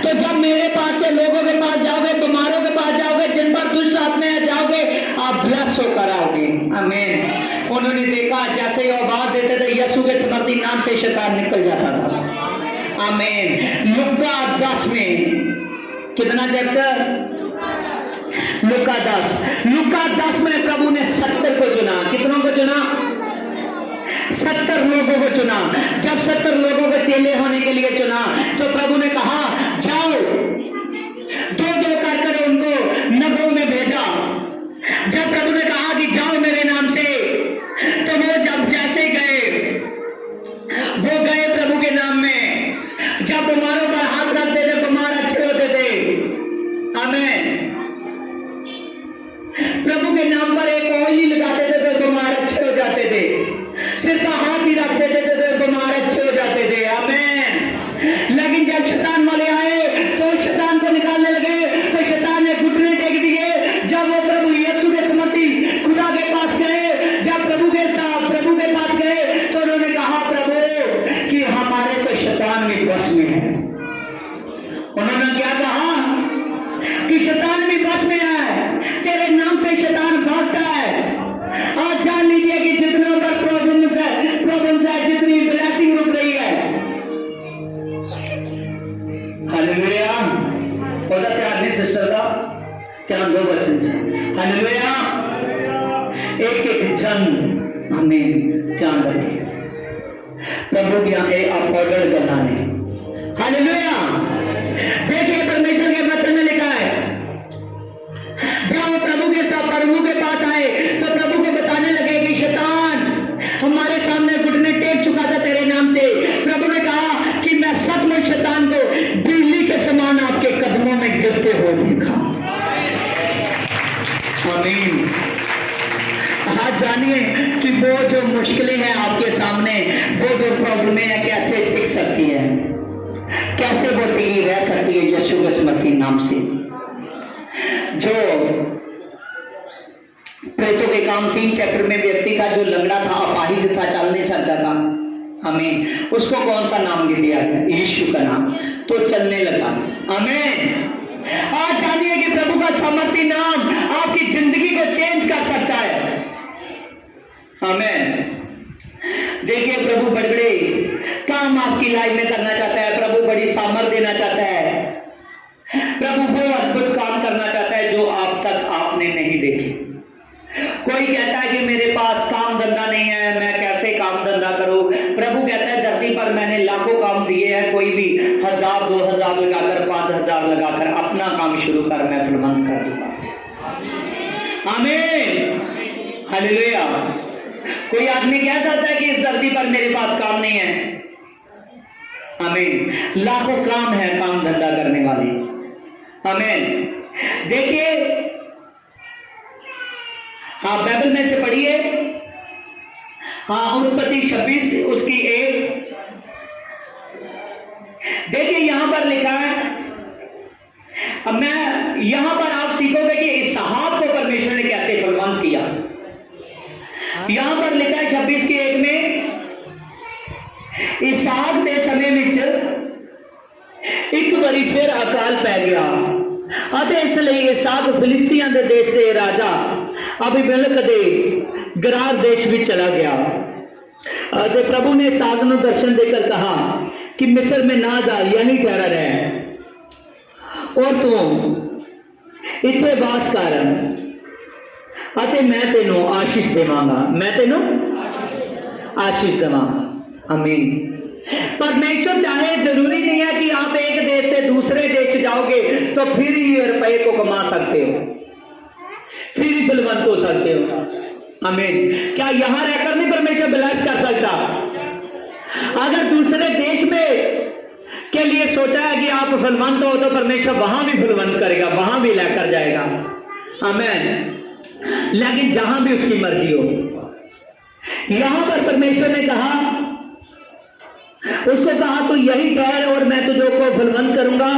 [SPEAKER 1] तो जब मेरे पास से लोगों के पास जाओगे, बीमारों के पास जाओगे, जिन पर दुष्ट आत्माएं जाओगे, आप ब्लेस होकर आओगे। आमीन। उन्होंने देखा जैसे ही आवाज देते थे यीशु के समर्थी नाम से शैतान निकल जाता था। आमीन। लूका 10 में, कितना चैप्टर? लूका 10 में प्रभु ने 70 को चुना। कितनों को चुना? 70 लोगों को चुना। जब 70 लोगों को चेले होने के लिए चुना तो प्रभु ने कहा जाओ, 2-2 कर उनको नगरों में भेजा। जब प्रभु ने कहा कि जाओ मेरे नाम से, तो वो जब जैसे गए, वो गए प्रभु के नाम में। जब बीमारों पर हाथ रखते थे, बीमार अच्छे होते थे। आमीन। प्रभु के नाम पर एक ऑयल ही लगाते थे तो बीमार अच्छे हो जाते थे। सिर का हाथ ही रख देते थे तो बीमार अच्छे हो जाते थे। आमीन। लेकिन जब शैतान वाले आए तो शैतान को निकालने लगे तो शैतान ने घुटने टेक दिए। जब वो प्रभु यीशु के समर्थी खुदा के पास गए, जब प्रभु के पास गए तो उन्होंने कहा प्रभु कि हमारे तो शैतान भी बस में है। उन्होंने क्या कहा कि शैतान भी बस में है, तेरे नाम से शैतान भागता है। आज जान लीजिए कि जितना पर प्रॉब्लम्स है, जितनी ब्लेसिंग रुक रही है। हालेलुया। पता ध्यान नहीं सिस्टर का, ध्यान दो वचन से। हालेलुया। एक जन हमें ध्यान रखें, प्रभु की आप ऑर्डर करना है। हालेलुया। देखिए परमेश्वर के वचन में लिखा है, जब प्रभु के पास आए तो प्रभु को बताने लगे कि शैतान हमारे सामने घुटने टेक चुका था तेरे नाम से। प्रभु ने कहा कि मैं सचमुच शैतान को बिजली के समान आपके कदमों में गिरते हुए देखा। आमीन। आज जानिए कि वो जो मुश्किलें हैं आपके सामने, वो जो प्रॉब्लमें हैं, कैसे टिक सकती है, कैसे वो टिकी रह सकती है यीशु के समर्थी नाम से। जो प्रेतों के काम 3 चैप्टर में व्यक्ति था जो लंगड़ा था, अपाहिज था, चल नहीं सकता था। आमीन। उसको कौन सा नाम दिया गया? यीशु का नाम। तो चलने लगा। आमीन। आज जानिए कि प्रभु का सामर्थी नाम आपकी जिंदगी को चेंज कर सकता है। आमीन। देखिए प्रभु बड़े बड़े काम आपकी लाइफ में करना चाहता है। प्रभु बड़ी सामर्थ देना चाहता है। प्रभु वो अद्भुत काम करना चाहता है जो आप तक आपने नहीं देखे। कोई कहता है कि मेरे पास काम धंधा नहीं है, मैं कैसे काम धंधा करूं? प्रभु कहता है धरती पर मैंने लाखों काम दिए हैं, कोई भी 1000 2000 लगाकर 5000 लगाकर अपना काम शुरू कर, मैं फलवंत कर दूंगा। आमीन। हालेलुया। कोई आदमी कह सकता है कि इस धरती पर मेरे पास काम नहीं है? आमीन। लाखों काम है काम धंधा करने वाले। आमीन। देखिए, हाँ बाइबल में से पढ़िए, हाँ उत्पत्ति 26 उसकी 1। देखिए यहां पर लिखा है, अब मैं यहां पर आप सीखोगे कि इसहाक को परमेश्वर ने कैसे फलवंत किया। यहां पर लिखा है 26 के 1 में, इसहाक के समय विच एक बारी फिर अकाल पै गया ਅਤੇ इसलिए इसहाक फिलिस्तीन के देश के राजा अबीमेलेक के गरार देश में चला गया। प्रभु ने इसहाक को दर्शन देकर कहा कि मिस्र में ना जा, यहीं ठहरा रहे और तू इत्थे वास कर अते मैं तेनों आशीष देवांगा, मैं तेनों आशीष देवांगा। आमीन। परमेश्वर चाहे, जरूरी नहीं है कि आप एक देश से दूसरे देश जाओगे तो फिर ही रुपए को कमा सकते हो, फिर ही बलवंत हो सकते हो। आमीन। क्या यहां रहकर नहीं परमेश्वर ब्लेस कर सकता? अगर दूसरे देश में के लिए सोचा है कि आप बलवंत हो तो परमेश्वर वहां भी बलवंत करेगा, वहां भी लेकर जाएगा। आमीन। लेकिन जहां भी उसकी मर्जी हो। यहां पर परमेश्वर ने कहा, उसको कहा तू यही ठहर और मैं तुझे को बलवंत करूंगा।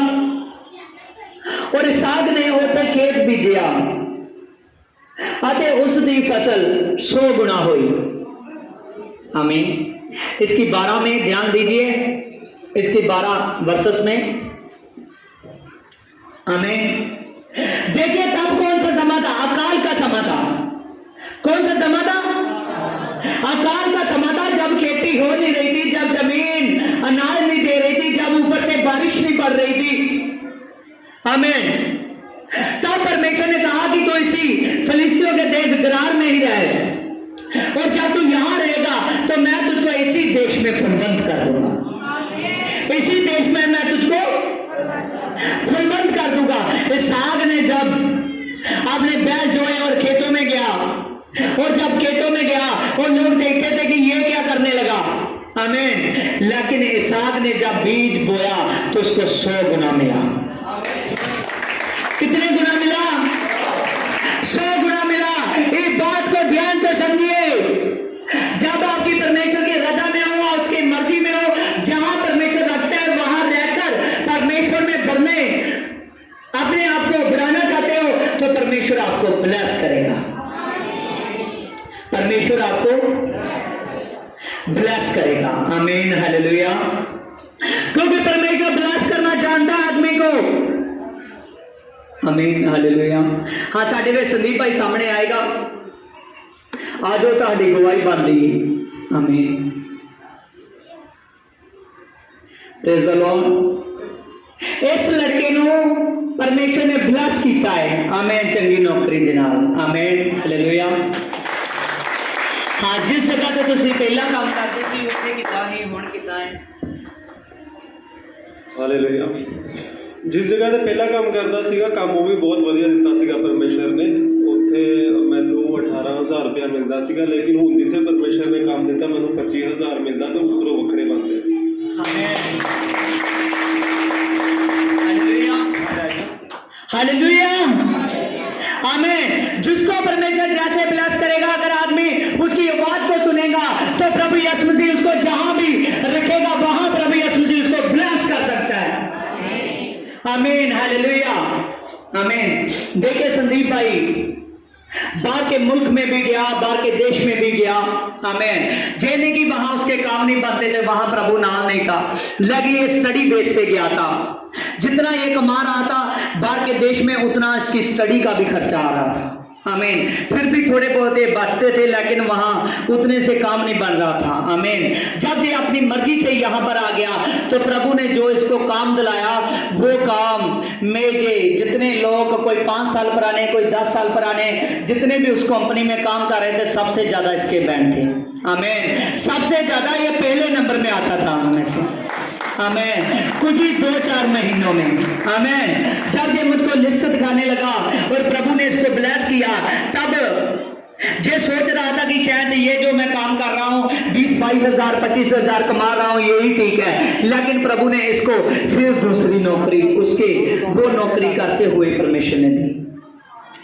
[SPEAKER 1] और इसहाक ने ओते खेत बीजिया अते उसकी फसल 100 गुना हुई। आमीन। इसकी 12 में ध्यान दीजिए, इसकी 12 वर्सेस में। आमीन। देखिए तब कौन सा समय था? अकाल का समय था। कौन सा समय था? अकाल का समय था, जब खेती हो नहीं रही थी, जब जमीन अनाज नहीं दे रही थी, जब ऊपर से बारिश नहीं पड़ रही थी। आमीन। तब परमेश्वर ने कहा कि तो इसी फिलिस्तियों के देश गरार में ही रहे, और जब तू यहां रहेगा तो मैं तुझको इसी देश में फलवंत कर दूंगा, इसी देश में मैं तुझको फलवंत कर दूंगा। इसहाक ने जब अपने बैल जोए और खेतों में गया, और जब खेतों में गया और लोग देखते थे कि ये क्या करने लगा। आमीन। लेकिन इसहाक ने जब बीज बोया तो उसको 100 गुना मिला। कितने गुना मिला? 100 गुना मिला। इस बात को ध्यान से समझिए। जब आपकी परमेश्वर की रजा में हो, उसकी मर्जी में हो, जहां परमेश्वर रखता है वहां रहकर परमेश्वर में बढ़ने, अपने आप को बढ़ाना चाहते हो तो परमेश्वर आपको ब्लेस करेगा, परमेश्वर आपको ब्लेस करेगा। आमीन। हालेलुया। क्योंकि परमेश्वर ब्लेस करना जानता है आदमी को। आमीन। हालेलुया। हाँ साडे वे संदीप भाई सामने आएगा, आज वो तुहाडी गवाही बनदी। आमीन। Praise the Lord. इस लड़के नूं परमेश्वर ने ब्लेस किया है। आमीन। चंगी नौकरी दे नाल। आमीन। हालेलुया। हाँ जिस जगह तो तुसीं पहला काम करते सी उत्थे किदां ही हुण किदां है?
[SPEAKER 2] हालेलुया। जिस जगह ते पहला काम करता सीगा, काम वो भी बहुत वधिया दिता सीगा परमेश्वर ने। उत्थे मैनू 18,000 रुपया मिलता सीगा, लेकिन हुण जिथे परमेश्वर ने काम दिता मैनू 25,000 मिलता, तो उपरों वखरे बनते।
[SPEAKER 1] हालेलुया। आमीन। जिसको परमेश्वर जैसे ब्लेस करेगा, अगर आदमी उसकी आवाज को सुनेगा तो प्रभु यीशु मसीह उसको जहां भी रखेगा वहां प्रभु यीशु मसीह उसको ब्लेस कर सकता है। आमीन। हालेलुया। आमीन। देखिए संदीप भाई बाहर के मुल्क में भी गया, बाहर के देश में भी गया। आमीन। जे नहीं कि वहां उसके काम नहीं बनते थे, वहां प्रभु नाल नहीं था, लेकिन ये स्टडी बेस पे गया था। जितना ये कमा रहा था बाहर के देश में, उतना इसकी स्टडी का भी खर्चा आ रहा था। आमीन। फिर भी थोड़े बहुत बचते थे, लेकिन वहां उतने से काम नहीं बन रहा था। आमीन। जब ये अपनी मर्जी से यहां पर आ गया तो प्रभु ने जो इसको काम दिलाया, वो काम मेजे जितने लोग, कोई 5 साल पुराने, कोई 10 साल पुराने, जितने भी उस कंपनी में काम कर रहे थे, सबसे ज्यादा इसके बैंड थे। आमीन। सबसे ज्यादा ये पहले नंबर में आता था उनमें से। आमीन। कुछ ही 2-4 महीनों में। आमीन। जब ये मुझको लिस्ट दिखाने लगा और प्रभु ने इसको ब्लेस किया, तब जो सोच रहा था कि शायद ये जो मैं काम कर रहा हूँ 20-22 हजार 25 हजार कमा रहा हूँ यही ठीक है, लेकिन प्रभु ने इसको फिर दूसरी नौकरी उसके वो नौकरी करते हुए परमेश्वर ने दी।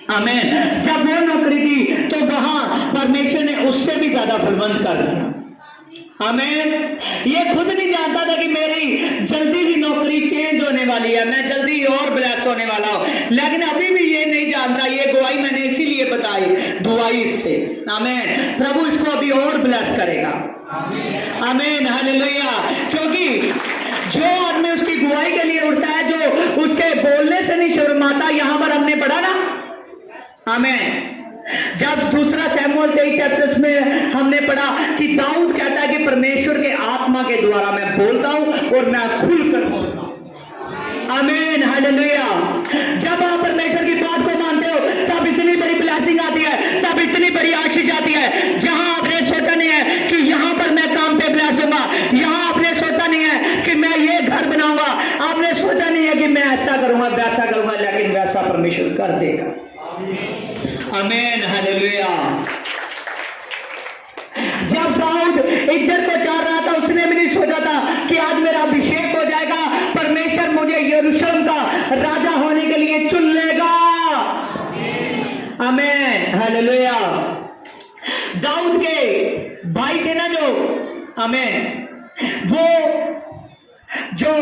[SPEAKER 1] आमीन। जब वो नौकरी दी तो वहां परमेश्वर ने उससे भी ज्यादा फलवंत कर दिया। आमीन। ये खुद नहीं जानता था कि मेरी जल्दी भी नौकरी चेंज होने वाली है, मैं जल्दी और ब्लेस होने वाला हूं, लेकिन अभी भी ये नहीं जानता। ये गवाही मैंने इसीलिए बताई, दुआई इससे। आमीन। प्रभु इसको अभी और ब्लेस करेगा। आमीन। हालेलुया। क्योंकि जो आदमी उसकी गवाही के लिए उठता है, जो उससे बोलने से नहीं शर्माता, यहां पर हमने पढ़ा ना। आमीन। जब दूसरा शमूएल 23 चैप्टर्स में हमने पढ़ा कि दाऊद कहता है कि परमेश्वर के आत्मा के द्वारा मैं बोलता हूं और मैं खुलकर बोलता हूं। आमीन। हालेलुया। जब आप परमेश्वर की बात को मानते हो तब इतनी बड़ी ब्लेसिंग आती है, तब इतनी बड़ी आशीष आती है। जहां आपने सोचा नहीं है कि यहां पर मैं काम पे ब्लेस होगा, यहां आपने सोचा नहीं है कि मैं ये घर बनाऊंगा, आपने सोचा नहीं है कि मैं ऐसा करूंगा वैसा करूंगा, लेकिन वैसा परमेश्वर कर देगा। आमीन। हालेलुया। जब दाऊद इज्जत को चाह रहा था, उसने भी नहीं सोचा था कि आज मेरा अभिषेक हो जाएगा, परमेश्वर मुझे यरूशलेम का राजा होने के लिए चुन लेगा। आमीन। हालेलुया। दाऊद के भाई थे ना जो, आमीन, वो जो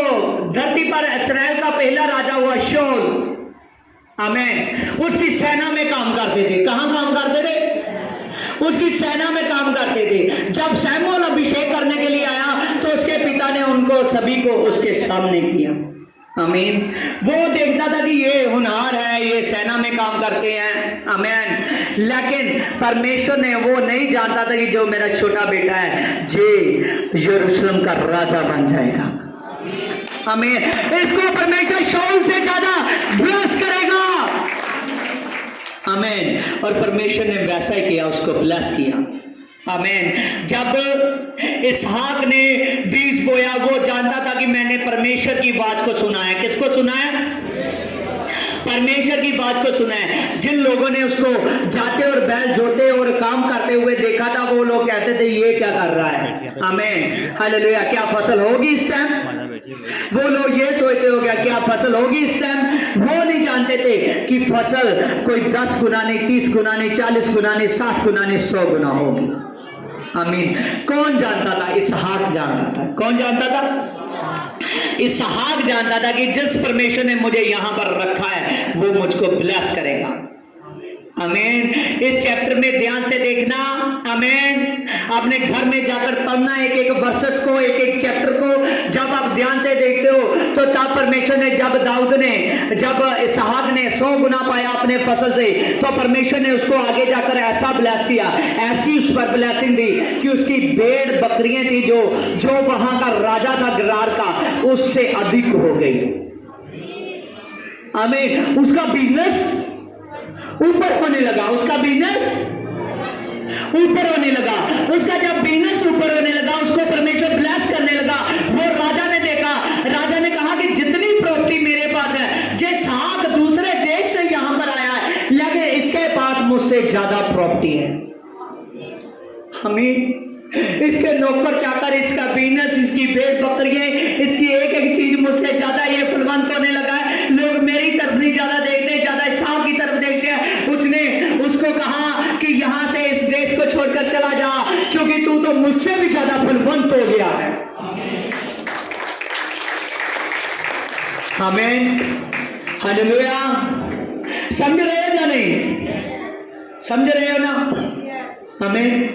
[SPEAKER 1] धरती पर इस्राएल का पहला राजा हुआ शाऊल, आमीन, उसकी सेना में काम करते थे। कहां काम करते थे? उसकी सेना में काम करते थे। जब शमूएल अभिषेक करने के लिए आया तो उसके पिता ने उनको सभी को उसके सामने किया। आमीन। वो देखता था कि ये होनहार है, ये सेना में काम करते हैं। आमीन। लेकिन परमेश्वर ने, वो नहीं जानता था कि जो मेरा छोटा बेटा है जे यरूशलेम का राजा बन जाएगा। आमीन। इसको परमेश्वर शाऊल से ज्यादा ब्लेस करेगा। आमीन। और परमेश्वर ने वैसा ही किया, उसको ब्लेस किया। आमीन। जब इसहाक ने बीज बोया, वो जानता था कि मैंने परमेश्वर की आवाज को सुना है। किसको सुना है? परमेश्वर की बात को सुना है। जिन लोगों ने उसको जाते और बैल जोते और काम करते हुए देखा था, वो लोग कहते थे ये क्या कर रहा है। आमीन। हालेलुया। क्या फसल होगी इस टाइम? वो लोग ये सोचते हो क्या फसल होगी इस टाइम? वो नहीं जानते थे कि फसल कोई 10 गुना नहीं, 30 गुना नहीं, 40 गुना नहीं, 60 गुना नहीं, 100 गुना होगी। आमीन। कौन जानता था? इसहाक जानता था। कौन जानता था? इसहाक जानता था कि जिस परमेश्वर ने मुझे यहां पर रखा है वो मुझको ब्लेस करेगा। आमीन। इस चैप्टर में ध्यान से देखना। आमीन। अपने घर में जाकर पढ़ना एक एक वर्सेस को, एक एक चैप्टर को। जब आप ध्यान से देखते हो तो तब परमेश्वर ने, जब दाऊद ने, जब इसहाक ने 100 गुना पाया अपने फसल से, तो परमेश्वर ने उसको आगे जाकर ऐसा ब्लेस किया, ऐसी उस पर ब्लेसिंग दी कि उसकी भेड़ बकरियां थी जो वहां का राजा था गिरार का, उससे अधिक हो गई। आमीन। उसका बिजनेस ऊपर होने लगा, उसका बिजनेस ऊपर होने लगा। उसका जब बिजनेस ऊपर होने लगा, उसको परमेश्वर ब्लेस करने लगा। वो राजा ने देखा, राजा ने कहा कि जितनी प्रॉपर्टी मेरे पास है, जे साहब दूसरे देश से यहां पर आया है, लेकिन इसके पास मुझसे ज्यादा प्रॉपर्टी है। हमें इसके नौकर चाकर, इसका बिजनेस, इसकी भेड़ बकरियां, इसकी एक एक चीज मुझसे ज्यादा ये फलवंत होने लगा है। लोग मेरी तरफ नहीं ज्यादा देखते, ज्यादा साहब की तरफ देखते हैं। उसने उसको कहा कि यहां से इस देश को छोड़कर चला जा, क्योंकि तू तो मुझसे भी ज्यादा फलवंत हो गया है। आमीन। हालेलुया। समझ रहे हो या नहीं? समझ रहे हो ना? आमीन।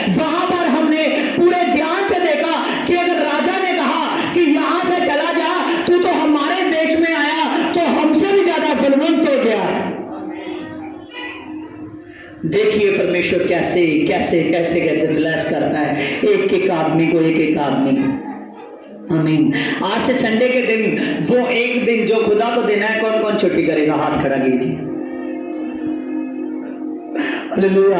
[SPEAKER 1] वहां पर हमने पूरे ध्यान से देखा कि अगर राजा ने कहा कि यहां से चला जा, तू तो हमारे देश में आया तो हमसे भी ज्यादा फलवंत हो गया। देखिए परमेश्वर कैसे कैसे कैसे कैसे ब्लेस करता है एक एक आदमी को, एक एक आदमी को। आमीन। आज से संडे के दिन, वो एक दिन जो खुदा को देना है, कौन कौन छुट्टी करेगा? हाथ खड़ा कीजिए। हालेलुया।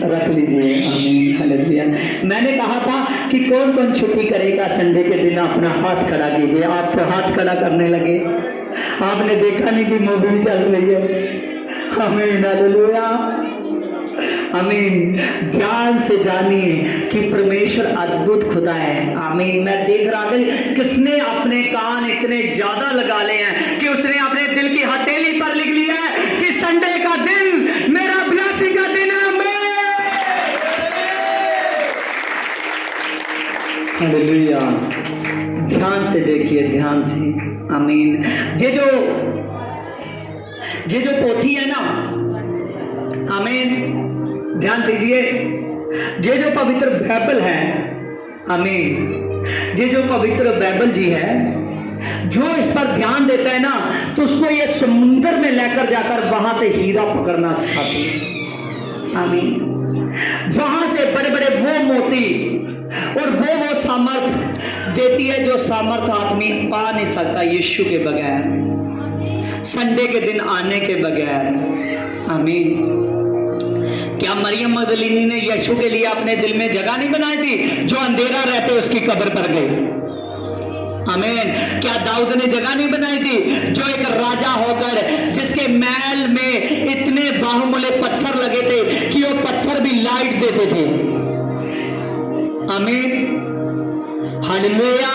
[SPEAKER 1] रख लीजिए। आमीन। हालेलुया। मैंने कहा था कि कौन कौन छुट्टी करेगा संडे के दिन, अपना हाथ खड़ा कीजिए। आप तो हाथ खड़ा करने लगे, आपने देखा नहीं कि मूवी चल रही है। आमीन, हालेलुया, आमीन। ध्यान से जानिए कि परमेश्वर अद्भुत खुदा है। आमीन। मैं देख रहा था किसने अपने कान इतने ज्यादा लगा लिए हैं कि उसने अपने दिल की हथेली पर लिख लिया है कि संडे का दिन मेरा ब्लेसिंग का दिन है। हालेलुया। ध्यान से देखिए, ध्यान से। आमीन। ये जो पोथी है ना, आमीन, ध्यान दीजिए, ये जो पवित्र बाइबल है, आमीन, ये जो पवित्र बाइबल जी है, जो इस पर ध्यान देता है ना तो उसको ये समुंदर में लेकर जाकर वहां से हीरा पकड़ना सिखाती है। आमीन। वहां से बड़े बड़े वो मोती और वो सामर्थ देती है जो सामर्थ आदमी पा नहीं सकता यीशु के बगैर, संडे के दिन आने के बगैर। आमीन। क्या मरियम मगदलीनी ने यीशु के लिए अपने दिल में जगह नहीं बनाई थी जो अंधेरा रहते उसकी कब्र पर गई? आमीन। क्या दाऊद ने जगह नहीं बनाई थी जो एक राजा होकर जिसके महल में इतने बाहुमूल्य पत्थर लगे थे कि वो पत्थर भी लाइट देते थे? आमीन, हालेलुया।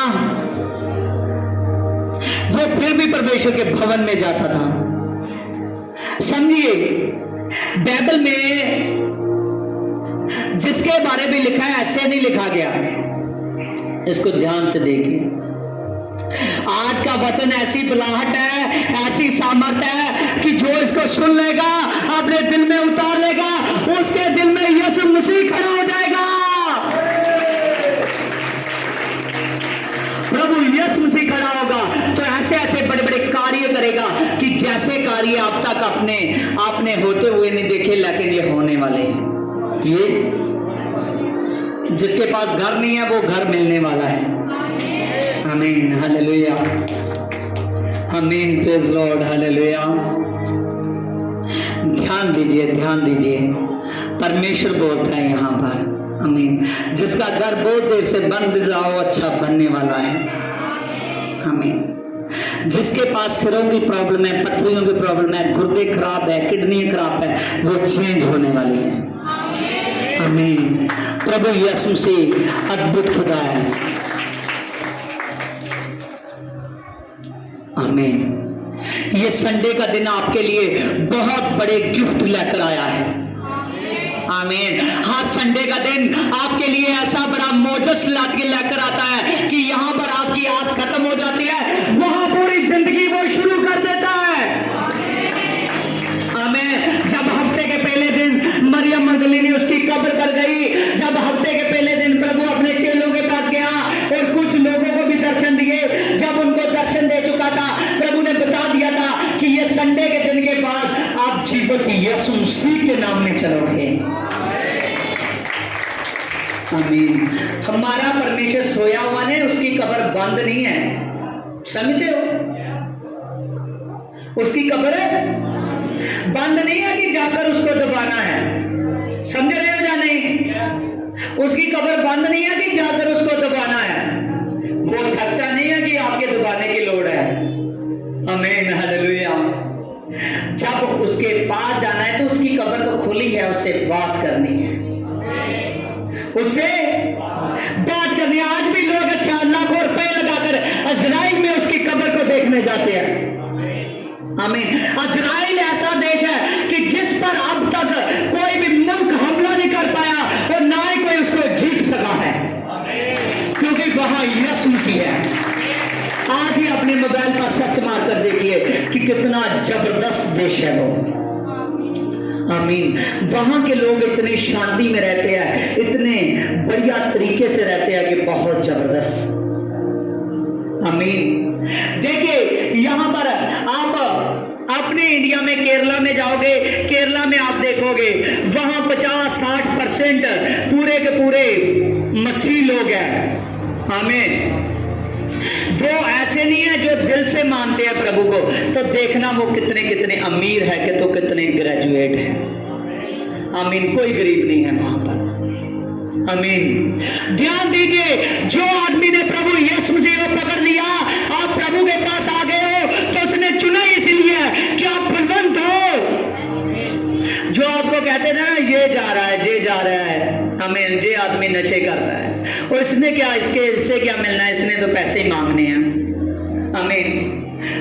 [SPEAKER 1] वो फिर भी परमेश्वर के भवन में जाता था। समझिए, बाइबल में जिसके बारे में लिखा है ऐसे नहीं लिखा गया। इसको ध्यान से देखिए। आज का वचन ऐसी बुलाहट है, ऐसी सामर्थ है कि जो इसको सुन लेगा, अपने दिल में उतार लेगा, उसके दिल में यीशु मसीह खड़ा हो जाएगा। प्रभु यीशु मसीह खड़ा होगा तो ऐसे ऐसे बड़े बड़े कार्य करेगा कि जैसे कार्य आप तक आपने होते हुए नहीं देखे, लेकिन ये होने वाले हैं। ये जिसके पास घर नहीं है वो घर मिलने वाला है। आमीन, हालेलुया, आमीन, प्रेज लॉर्ड, हालेलुया। ध्यान दीजिए, ध्यान दीजिए, परमेश्वर बोलता है यहाँ पर। आमीन। जिसका घर बहुत देर से बन रहा हो अच्छा बनने वाला है। आमीन। जिसके पास सिरों की प्रॉब्लम है, पथरियों की प्रॉब्लम है, गुर्दे खराब है, किडनी खराब है, वो चेंज होने वाली है। आमीन। प्रभु यीशु से अद्भुत खुदा है। आमीन। ये संडे का दिन आपके लिए बहुत बड़े गिफ्ट लेकर आया है। आमीन। हर संडे का दिन आपके लिए ऐसा बड़ा मोजस लेकर आता है कि यहाँ पर आपकी आस खत्म हो जाती है, वहां पूरी जिंदगी वो शुरू कर देता है। आमीन। जब हफ्ते के पहले दिन मरियम मगदलीनी उसकी कब्र पर गई, जब हफ्ते के पहले दिन प्रभु अपने चेलों के पास गया और कुछ लोगों को भी दर्शन दिए, जब उनको दर्शन दे चुका था, प्रभु ने बता दिया था कि ये संडे के दिन के बाद आप जीवित यीशु मसीह के नाम में चलोगे। आमीन। हमारा परमेश्वर सोया हुआ नहीं, उसकी कब्र बंद नहीं है। समझते हो? उसकी कब्र बंद नहीं है कि जाकर उसको दबाना है। समझ रहे हो या नहीं? उसकी कब्र बंद नहीं है कि जाकर उसको दबाना है। वो थकता नहीं है कि आपके दबाने की लोड़ है। आमीन, हालेलुया। जब उसके पास जाना है तो उसकी कब्र तो खुली है, उससे बात करनी है, उससे बात करनी है। आज भी लोग लाखों रुपए लगाकर इजराइल में उसकी कब्र को देखने जाते हैं। आमीन। इजराइल ऐसा देश है कि जिस पर अब तक कोई भी मुल्क हमला नहीं कर पाया और ना ही कोई उसको जीत सका है, क्योंकि वहां यीशु मसीह है। आज ही अपने मोबाइल पर सर्च मार कर देखिए कि कितना जबरदस्त देश है वो। आमीन। वहां के लोग इतने शांति में रहते हैं, इतने बढ़िया तरीके से रहते हैं कि बहुत जबरदस्त। आमीन। देखिए यहां पर आप अपने इंडिया में केरला में जाओगे, केरला में आप देखोगे वहां 50-60% पूरे के पूरे मसीह लोग हैं। आमीन। वो ऐसे नहीं है जो दिल से मानते हैं प्रभु को, तो देखना वो कितने कितने अमीर है कि तो कितने ग्रेजुएट है। आमीन। कोई गरीब नहीं है वहां पर। आमीन। ध्यान दीजिए, जो आदमी ने प्रभु यीशु मसीह को पकड़ लिया, आप प्रभु के पास आ गए हो तो उसने चुना इसलिए कि आप बलवंत हो। इसने क्या, इससे क्या मिलना है, इसने तो पैसे ही मांगने हैं। आमीन।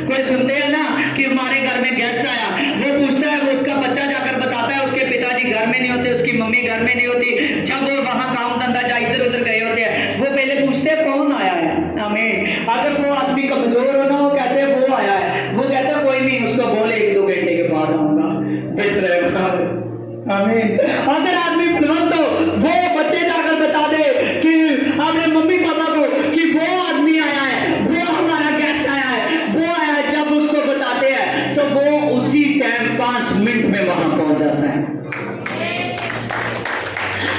[SPEAKER 1] कोई सुनते हैं ना कि हमारे घर में गेस्ट आया, वो पूछता है, वो उसका बच्चा जाकर बताता है उसके पिताजी घर में नहीं होते, उसकी मम्मी घर में नहीं होती, जब वो वहां काम धंधा जा इधर उधर गए होते हैं, वो पहले पूछते हैं कौन आया है। आमीन। अगर वो आदमी कमजोर हो ना, वो कहते हैं वो आया है, वो कहते हैं कोई नहीं, उसको बोले 1-2 घंटे के बाद आऊंगा, बेहतर है बता दे। आमीन। अगर आदमी बलवंत हो, वो बच्चे जाकर बता दे कि अपने मम्मी पापा को कि वो आदमी आया है, वो हमारा गेस्ट आया है, वो आया है, जब उसको बताते हैं तो वो उसी टाइम 5 मिनट में वहां पहुंच जाता है।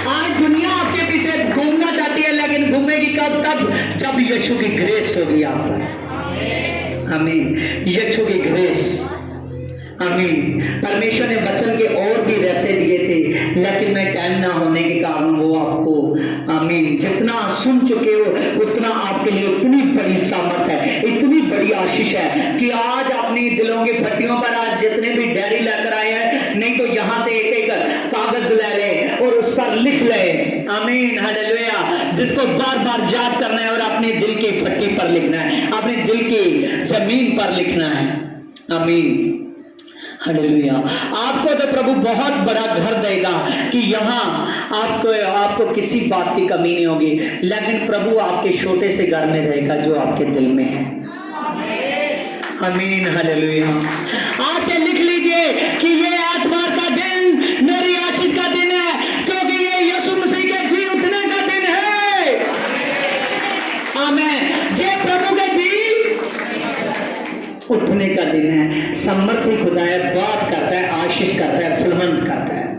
[SPEAKER 1] आज दुनिया आपके पीछे घूमना चाहती है, लेकिन घूमेगी कब? तब जब यीशु की ग्रेस होगी आप पर। आमीन। यीशु की ग्रेस। आमीन। परमेश्वर ने वचन के और भी वैसे दिए थे, लेकिन मैं टाइम ना होने के कारण वो आपको, आमीन, जितना सुन चुके हो उतना आपके लिए उतनी बड़ी सामर्थ है, इतनी बड़ी आशीष है कि आज अपनी दिलों की पट्टियों पर आज जितने भी डायरी लेकर आए हैं, नहीं तो यहां से एक एक कागज ले लें और उस पर लिख लें। आमीन। हालेलुया। जिसको बार बार याद करना है और अपने दिल की पट्टी पर लिखना है, अपने दिल की जमीन पर लिखना है। आमीन। हालेलुया। आपको तो प्रभु बहुत बड़ा घर देगा कि यहाँ आपको किसी बात की कमी नहीं होगी, लेकिन प्रभु आपके छोटे से घर में रहेगा जो आपके दिल में है। आमीन। हालेलुया। आज से लिख लीजिए कि ये आत्मा का दिन मेरी आशीष का दिन है, क्योंकि ये यीशु मसीह के जी उठने का दिन है। आमीन। ये प्रभु के जी उठने का दिन है। समर्थी खुदा है, बात करता है, आशीष करता है, फलवंत करता है।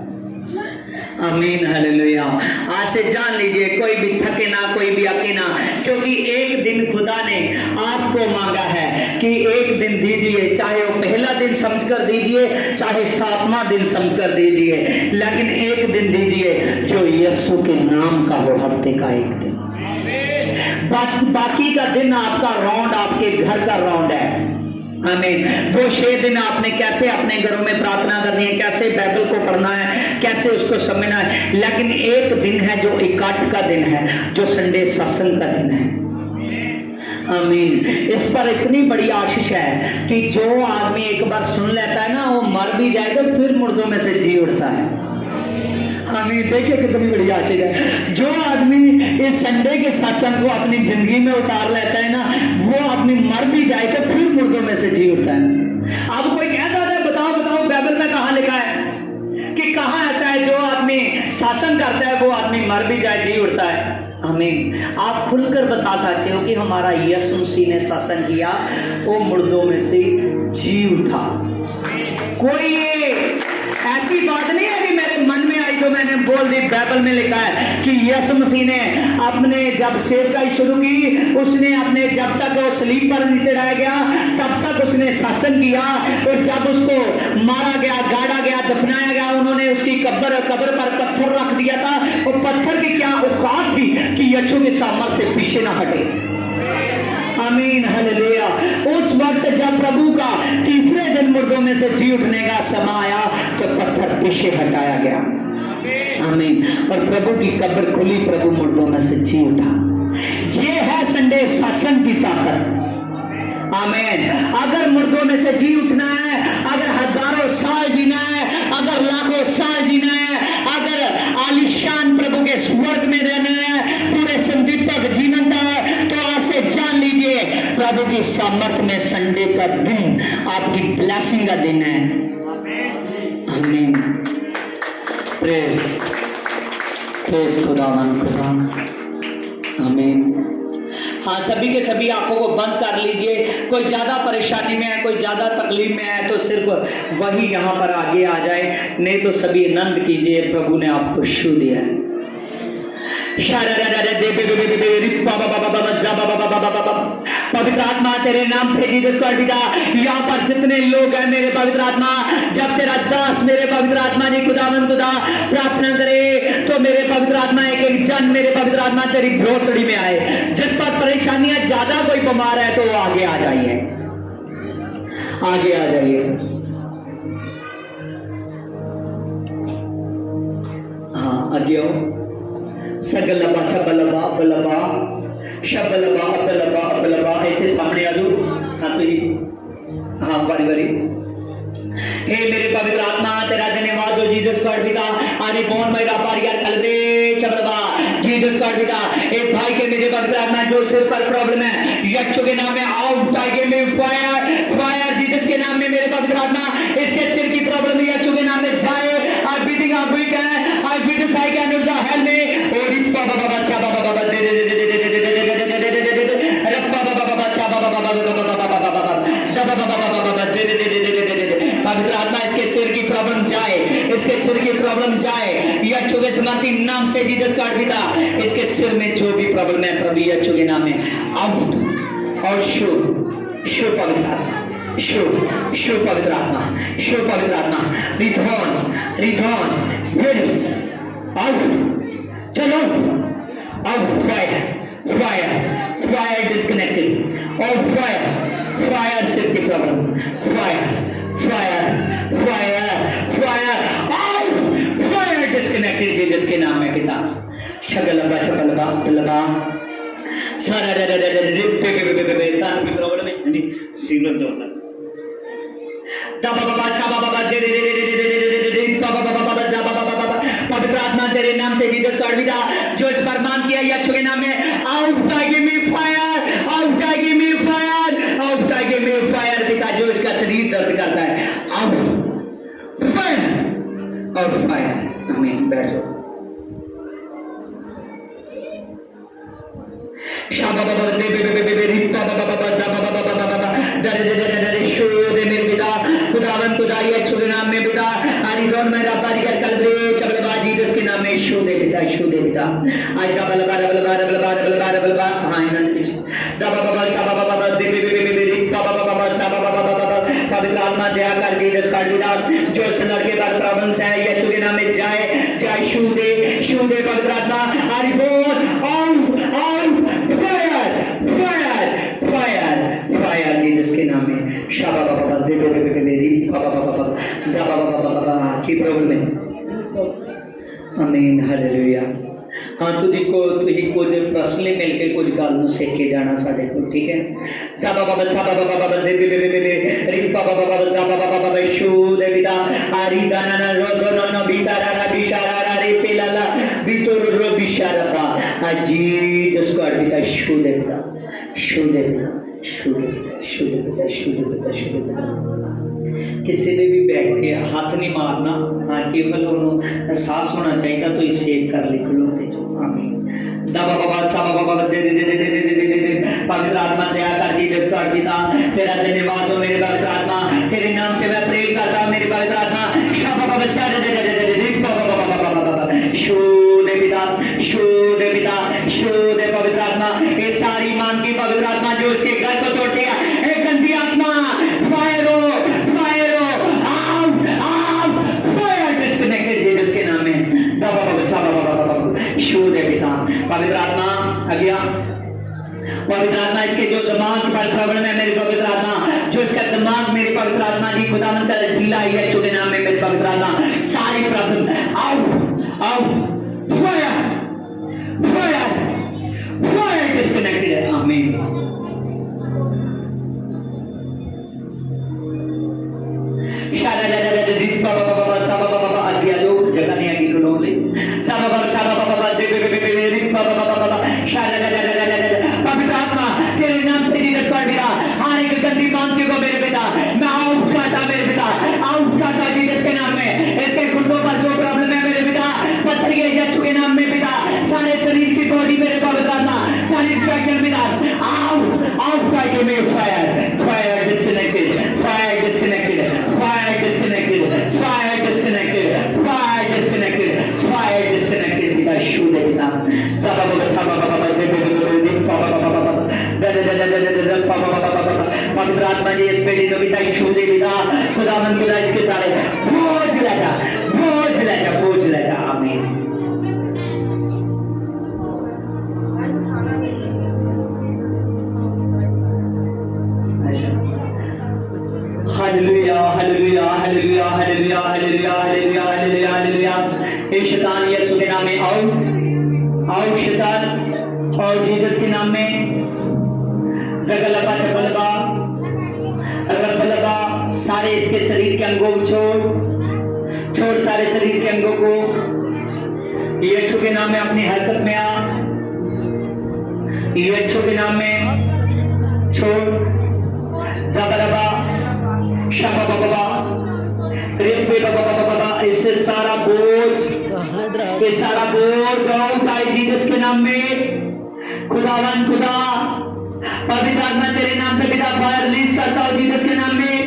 [SPEAKER 1] आमीन। हालेलुया। आज से जान लीजिए, कोई भी थके ना, कोई भी अके ना, क्योंकि एक दिन खुदा ने आपको मांगा है कि एक दिन दीजिए, चाहे वो पहला दिन समझकर दीजिए, चाहे 7वां दिन समझकर दीजिए, लेकिन एक दिन दीजिए जो यीशु के नाम का हो, हफ्ते का एक दिन। बाकी का दिन आपका राउंड, आपके घर का राउंड है। आमीन। वो 6 दिन आपने कैसे अपने घरों में प्रार्थना करनी है, कैसे बाइबल को पढ़ना है, कैसे उसको समझना है, लेकिन एक दिन है जो इकट्ठ का दिन है, जो संडे सत्संग का दिन है। आमीन। इस पर इतनी बड़ी आशीष है कि जो आदमी एक बार सुन लेता है ना, वो मर भी जाए तो फिर मुर्दों में से जी उठता है। आमीन। देखिए कितनी बड़ी आशीष है। जो आदमी इस संडे के सत्संग को अपनी जिंदगी में उतार लेता है ना, वो अपनी मर भी जाए तो फिर मुर्दों में से जी उठता है। अब कोई कह सकता है बताओ बताओ बाइबल में कहाँ लिखा है कि कहाँ ऐसा है जो आदमी शासन करता है वो आदमी मर भी जाए जी उठता है? आमीन। आप खुलकर बता सकते हो कि हमारा यीशु मसीह ने शासन किया, वो मुर्दों में से जी उठा। कोई ये ऐसी बात नहीं है कि मेरे मन में आई तो मैंने बोल दी। बाइबल में लिखा है कि यीशु मसीह ने अपने जब सेवकाई शुरू की, उसने अपने जब तक वो सलीब पर नहीं चढ़ाया गया तब तक उसने शासन किया, और जब उसको मारा गया, गाड़ा गया, दफनाया गया, उन्होंने उसकी कब्र पर पत्थर रख दिया था, और पत्थर की क्या औकात थी कि यीशु के सामर्थ्य से पीछे ना हटे। आमीन। हालेलुया। उस वक्त जब प्रभु का तीसरे दिन मुर्दों में से जी उठने का समय आया तो पत्थर पीछे हटाया गया। आमीन। और प्रभु की कब्र खुली, प्रभु मुर्दों में से जी उठा। ये है संडे सत्संग की ताकत। आमीन। अगर मुर्दों में से जी उठना है, अगर हजारों साल जीना है, अगर लाखों साल जीना है, अगर आलीशान प्रभु के स्वर्ग में रहना है, पूरे संदीप तक जीवन है, तो आज से जान लीजिए प्रभु की सामर्थ्य में संडे का दिन आपकी ब्लेसिंग का दिन है। आमीन। प्रेज प्रेज खुदावन खुदा। आमीन। हाँ, सभी के सभी आंखों को बंद कर लीजिए। कोई ज्यादा परेशानी में है, कोई ज्यादा तकलीफ में है तो सिर्फ वही यहाँ पर आगे आ जाए, नहीं तो सभी आनंद कीजिए, प्रभु ने आपको छू दिया है। पवित्र आत्मा तेरे नाम से यहाँ पर जितने लोग हैं मेरे पवित्र आत्मा, जब तेरा दास मेरे पवित्र आत्मा जी खुदावन खुदा प्रार्थना करे तो मेरे पवित्र आत्मा एक एक जन मेरे पवित्र आत्मा तेरी भरोतड़ी में आए। जिस पर परेशानियां ज्यादा, कोई बीमार है तो वो आगे आ जाइए, आगे आ जाइए। हाँ, आगे आओ। सगलबा छबलबा अबलबा शबलबा अबलबा अबलबा इतने सामने आ जाओ। हाँ तो जी हाँ बारी बारी। हे मेरे पवित्र आत्मा तेरा धन्यवाद हो जीसस गॉड पिता आदि बोन मेरा पारिया कलबे चबलबा जीसस गॉड पिता एक भाई के मेरे पवित्र आत्मा जो सिर पर प्रॉब्लम है यीशु के नाम में आउट आगे में फायर फायर जीसस के नाम में मेरे पवित्र आत्मा इसके सिर की प्रॉब्लम यीशु के नाम में जाए। I beating up we can I beat I can use the help में और बाबा बाबा अच्छा बाबा बाबा दे दे दे दे दे रब्बा बाबा बाबा अच्छा बाबा बाबा बाबा दे दे पवित्र आत्मा इसके सिर की प्रॉब्लम जाए इसके सिर की प्रॉब्लम जाए यीशु के समर्थी नाम से जीसस गॉड पिता इसके सिर में जो भी प्रॉब्लम है प्रभु यीशु के नाम में आउट और शो शो पवित्र आत्मा शो पवित्र आत्मा शो पवित्र आत्मा रिधोन विल्स आउट चलो आउट फायर डिस्कनेक्टेड और फायर सिर की प्रॉब्लम फायर डिस्कनेक्टेड जीसस के नाम में पिता शगलबा छबलबा लबा सारा प्रॉब्लम है नहीं सीलन दौड़ना बाबा अच्छा बाबा दे दे बाबा जा बाबा पवित्र आत्मा तेरे नाम से जीसस गॉड पिता जो इस पर मान किया यीशु के नाम में out I give me fire out I give me fire out I give me fire पिता जो इसका शरीर दर्द करता है आउट फायर आमीन। बैठ जाओ शाबा बाबा दे रिप्पा बाबा जा बाबा दरे शो दे मेरे पिता खुदावन खुदाई यीशु के नाम में पिता आरिदोन मेरा बारिया कलबे चबलबाजी जिसके नाम में शो दे पिता आज जा बलबा हां इन पीछे दबा बाबा शाबा बाबा दे रिप्पा बाबा शाबा बाबा पवित्र आत्मा दया कर जीसस गॉड पिता जो इस लड़के पर प्रॉब्लम्स है यीशु के नाम में जाए शो दे पवित्र आत्मा आरिदोन आउट फायर जीसस के नाम में शाबा बाबा दे बाबा जा बाबा की प्रॉब्लम है आमीन हालेलुया। हाँ तुझी कुछ पर्सनली मिलके कुछ गल नूं सीख के जाना साडे कोल ठीक है। जा बाबा छा बाबा दे रि बाबा जा बाबा शू दे पिता आरी दाना रोजो न बितारा बिशारा रे पेलाला बितोर रो बिशारा आजी जिसको पिता शू दे पिता किसी ने भी बैठ के हाथ नहीं मारना हाँ केवल उन्होंने सांस होना चाहिए तो इसे सेव कर ले खलोते जो आमीन। दबा बाबा अच्छा बाबा दे पवित्र आत्मा दया कर जीसस गॉड पिता तेरा धन्यवाद हो मेरे पवित्र आत्मा तेरे नाम से मैं प्रे करता हूं मेरे पवित्र आत्मा शाबा बाबा शो दे पवित्र आत्मा ये सारी मान की पवित्र आत्मा जो इसके घर को तोड़ती है एक गंदी आत्मा फायर फायर डिस्कनेक्टेड जीसस के नाम में दबा बाबा छा शो दे पिता पवित्र आत्मा अगिया पवित्र आत्मा इसके जो दिमाग पर प्रॉब्लम है मेरे पवित्र आत्मा जो इसका दिमाग मेरे पवित्र आत्मा जी खुदावंद का ढीला है यीशु के नाम में मेरे पवित्र आत्मा सारी प्रॉब्लम आउट फायर डिस्कनेक्टेड है आमीन। जगह नहीं आगे लोग पवित्र आत्मा तेरे नाम से जीसस गॉड पिता हर एक गंदी मानती को मेरे पिता मैं आउट करता मेरे पिता आउट करता जीसस के नाम में इसके घुटनों पर जो प्रॉब्लम है मेरे पिता पत्थर के यीशु के नाम में पिता सारे शरीर की बॉडी मेरे पवित्र आत्मा सारी इंफेक्शन पिता आउट करके मैं फायर डिस्कनेक्टेड पिता शुद्ध पिता पवित्र आत्मा जी इस बेटी को पिता शुद्ध पिता खुदावंद खुदा इसके सारे बोझ ले जा आमीन। Hallelujah hallelujah hallelujah hallelujah hallelujah hallelujah hallelujah hallelujah. हे शैतान यीशु के नाम में आओ शैतान और जीसस के नाम में जगलबा चबलबा रबलबा सारे इसके शरीर के अंगों को छोड़ सारे शरीर के अंगों को यीशु के नाम में अपनी हरकत में आ, यीशु के नाम में छोड़ जबलबा शबलबा रिपे बाबा इससे सारा बोझ उठाए जीसस के नाम में। खुदावन खुदा पवित्र आत्मा तेरे नाम से पिता फायर रिलीज करता हूं जीसस के नाम में,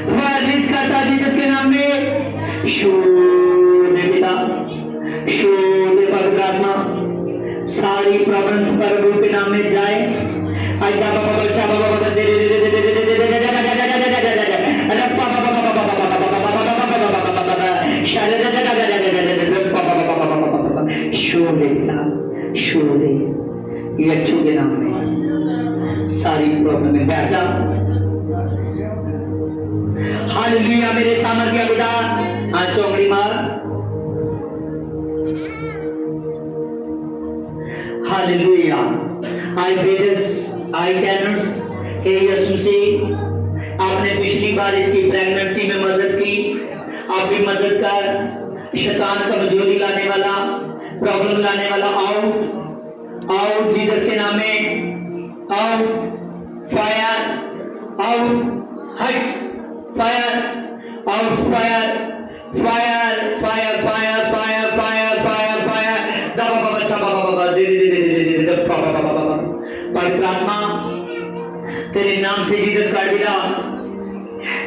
[SPEAKER 1] फायर रिलीज करता हूं जीसस के नाम में। शोध पिता शोध पवित्र आत्मा सारी प्रॉब्लम्स प्रभु के नाम में जाए। आजा बाबा बच्चा बाबा बाबा दे दे दे दे दे दे दे शोधे यीशु के नाम में सारी प्रॉब्लम में बैठ जा। हालेलुया मेरे सामर्थ्य खुदा आज चौंगड़ी मार। हालेलुया आई बेटस आई कैनर्स हे यीशु मसीह आपने पिछली बार इसकी प्रेगनेंसी में मदद की, आप भी मदद कर। शैतान कमजोरी लाने वाला प्रॉब्लम लाने वाला आओ जीसस के नाम में आओ। फायर आउट हट fire out fire fire fire fire fire fire fire fire दबा बाबा छबा बाबा दे दे दे दे दे बाबा बाबा पवित्र आत्मा तेरे नाम से जीसस का दिला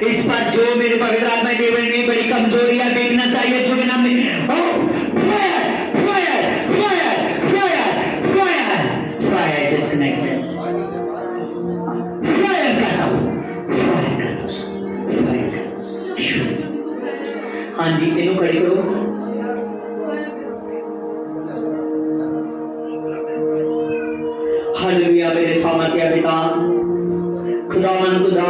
[SPEAKER 1] इस पर जो मेरे पवित्र आत्मा देव में बड़ी कमजोरियां देखना चाहिए जो के नाम में fire fire fire fire fire fire disconnected fire करता हाँ जी इन्हों खड़े करो। हालेलुया मेरे सामर्थ्य पिता खुदावन खुदा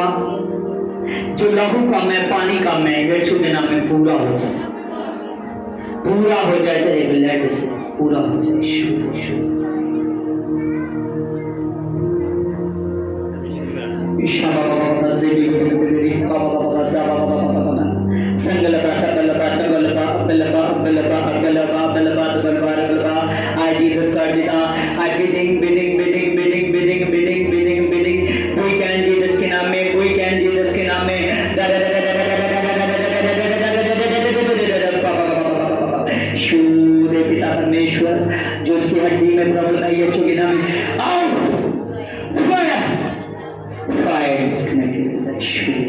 [SPEAKER 1] जो लहू का मैं पानी का मैं यीशु के नाम में पूरा हो जाए तेरे ब्लड से पूरा हो जाए। संगलता सकलता चंगलता अबलबा अबलबा अबलबा अबलबा अबलबा आई जीसस का पिता आई बिडिंग बिडिंग बिडिंग बिडिंग बिडिंग बिडिंग बिडिंग बिडिंग कोई कैन जीसस के नाम में कोई कैन जीसस के नाम में शुद्ध पिता परमेश्वर जो उसकी हड्डी में प्रॉब्लम है यीशु के नाम में आओ फायर फायर डिस्कनेक्टेड शुद्ध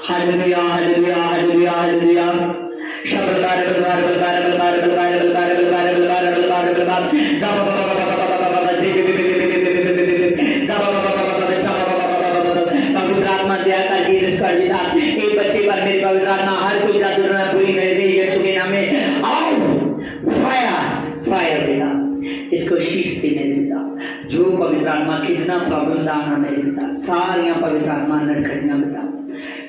[SPEAKER 1] हालेलुया हालेलुया हालेलुया हालेलुया शब्दकार बलकार बलकार बलकार बलकार बलकार बलकार बलकार बलकार बलकार दाबा बाबा बाबा बाबा बाबा जी दाबा बाबा बाबा बाबा अच्छा बाबा बाबा बाबा पवित्र आत्मा दया कर जीसस का पिता एक बच्चे पर मेरी पवित्र आत्मा हर कोई जादू टोना पूरी कर दे यीशु के नाम में आओ फायर फायर पिता इसको शीश दे मेरे पिता जो पवित्र आत्मा खींचना प्रॉब्लम दाना मेरे पिता सारियां पवित्र आत्मा नटखटियां पिता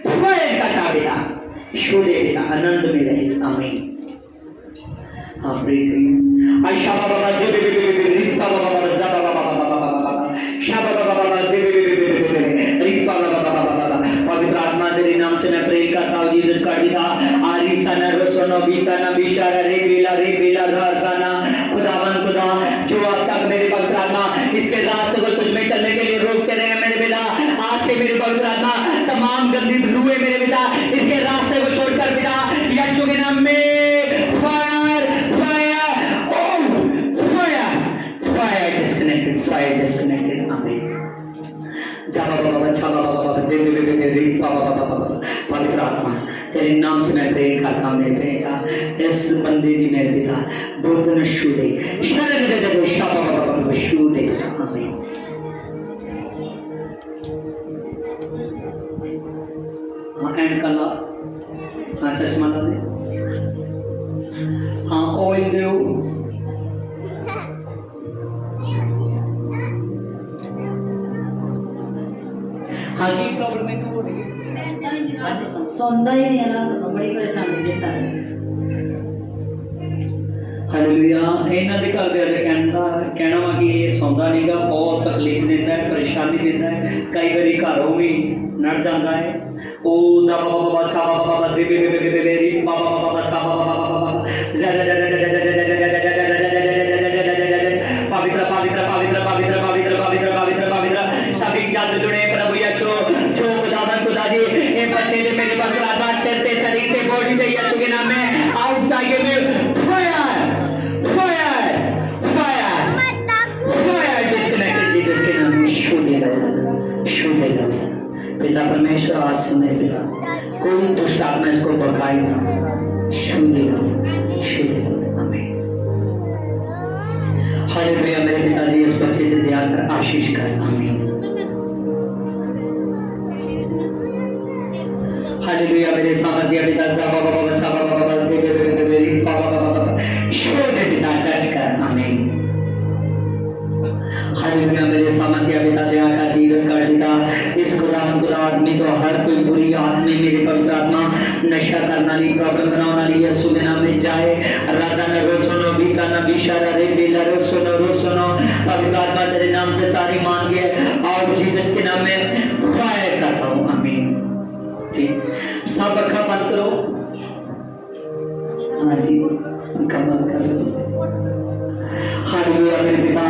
[SPEAKER 1] फायर का ताबेदा शोधे पिता आनंद में रहे आमीन। हाँ प्रे करिए आई शाबा बाबा दे दे दे दे रिपा बाबा बाबा जाबा बाबा बाबा बाबा शाबा बाबा बाबा दे दे दे दे रिपा बाबा बाबा बाबा पवित्र आत्मा तेरे नाम से मैं प्रे करता हूँ जीसस का पिता आरी सना रोसनो बीता ना बिशारा रे बेला रासाना खुदावन खुदा जो अब तक मेरे पवित्र आत्मा इसके रास्ते को तुझ में चलने के लिए रोकते रहे मेरे पिता आज से मेरे पवित्र आत्मा तमाम गंदी धुएं मेरे पिता इसके रास्ते को छोड़कर पिता यीशु के नाम में फायर फायर ओ फायर डिस्कनेक्टेड आमीन। जाबा बाबा छाबा बाबा दे दे दे दे दे बाबा पवित्र आत्मा तेरे नाम से मैं प्रे करता हूं मेरे पिता इस बंदे दी मेरे पिता बुद्ध नशु दे शरण दे दे शाबा बाबा शु दे आमीन। हाँ एंड कला हाँ चश्मा ला दे हाँ ऑयल दे हाँ की प्रॉब्लम है तो
[SPEAKER 3] सौंदा ही नहीं है ना, तो बड़ी परेशानी देता है।
[SPEAKER 1] हालेलुया। इन्हां दे घर दे कहना वा कि ये सौंदा नहीं गा, बहुत तकलीफ देता है, परेशानी देता है, कई बारी घरों भी नड़ जाता है। ओ दा बाबा बाबा सा बाबा बाबा दे बे बे बे बे री बाबा बाबा सा बाबा बाबा बाबा पवित्र पवित्र पवित्र पवित्र पवित्र पवित्र पवित्र पवित्र सभी जग जुड़े प्रभु यीशु जो खुदावन खुदा जी ये बच्चे ने मेरे पर आत्मा शरीर पे शरीर पे बॉडी पे यीशु के नाम में आउट चाहिए में fire fire fire fire disconnected Jesus के नाम में शून्य पिता परमेश्वर आज समय पिता कोई दुष्ट आत्मा इसको भगाई ना शून्य आमीन। हालेलुया। मेरे पिताजी इस बच्चे से दया कर आशीष कर आमीन। हालेलुया। मेरे सामर्थ्य पिता बाबा बाबा बाबा बाबा मेरी बाबा बाबा शोधे पिता टच कर आमीन। हालेलुया। मेरे सामर्थ्य पिता दया का दिवस कर पिता इस खुदावन खुदा आदमी को हर कोई बुरी आदमी मेरे पवित्र आत्मा नशा करना नहीं प्रॉब्लम बनाना नहीं यीशु के नाम में जाए राधा न रो सुनो बीका न बिशारा रे बेला रो सुनो पवित्र आत्मा तेरे नाम से सारी मान गए और जीसस के नाम में फायर करता हूँ आमीन। ठीक सब अखा बंद करो। हाँ जी अखा बंद करो। हालेलुया। मेरे पिता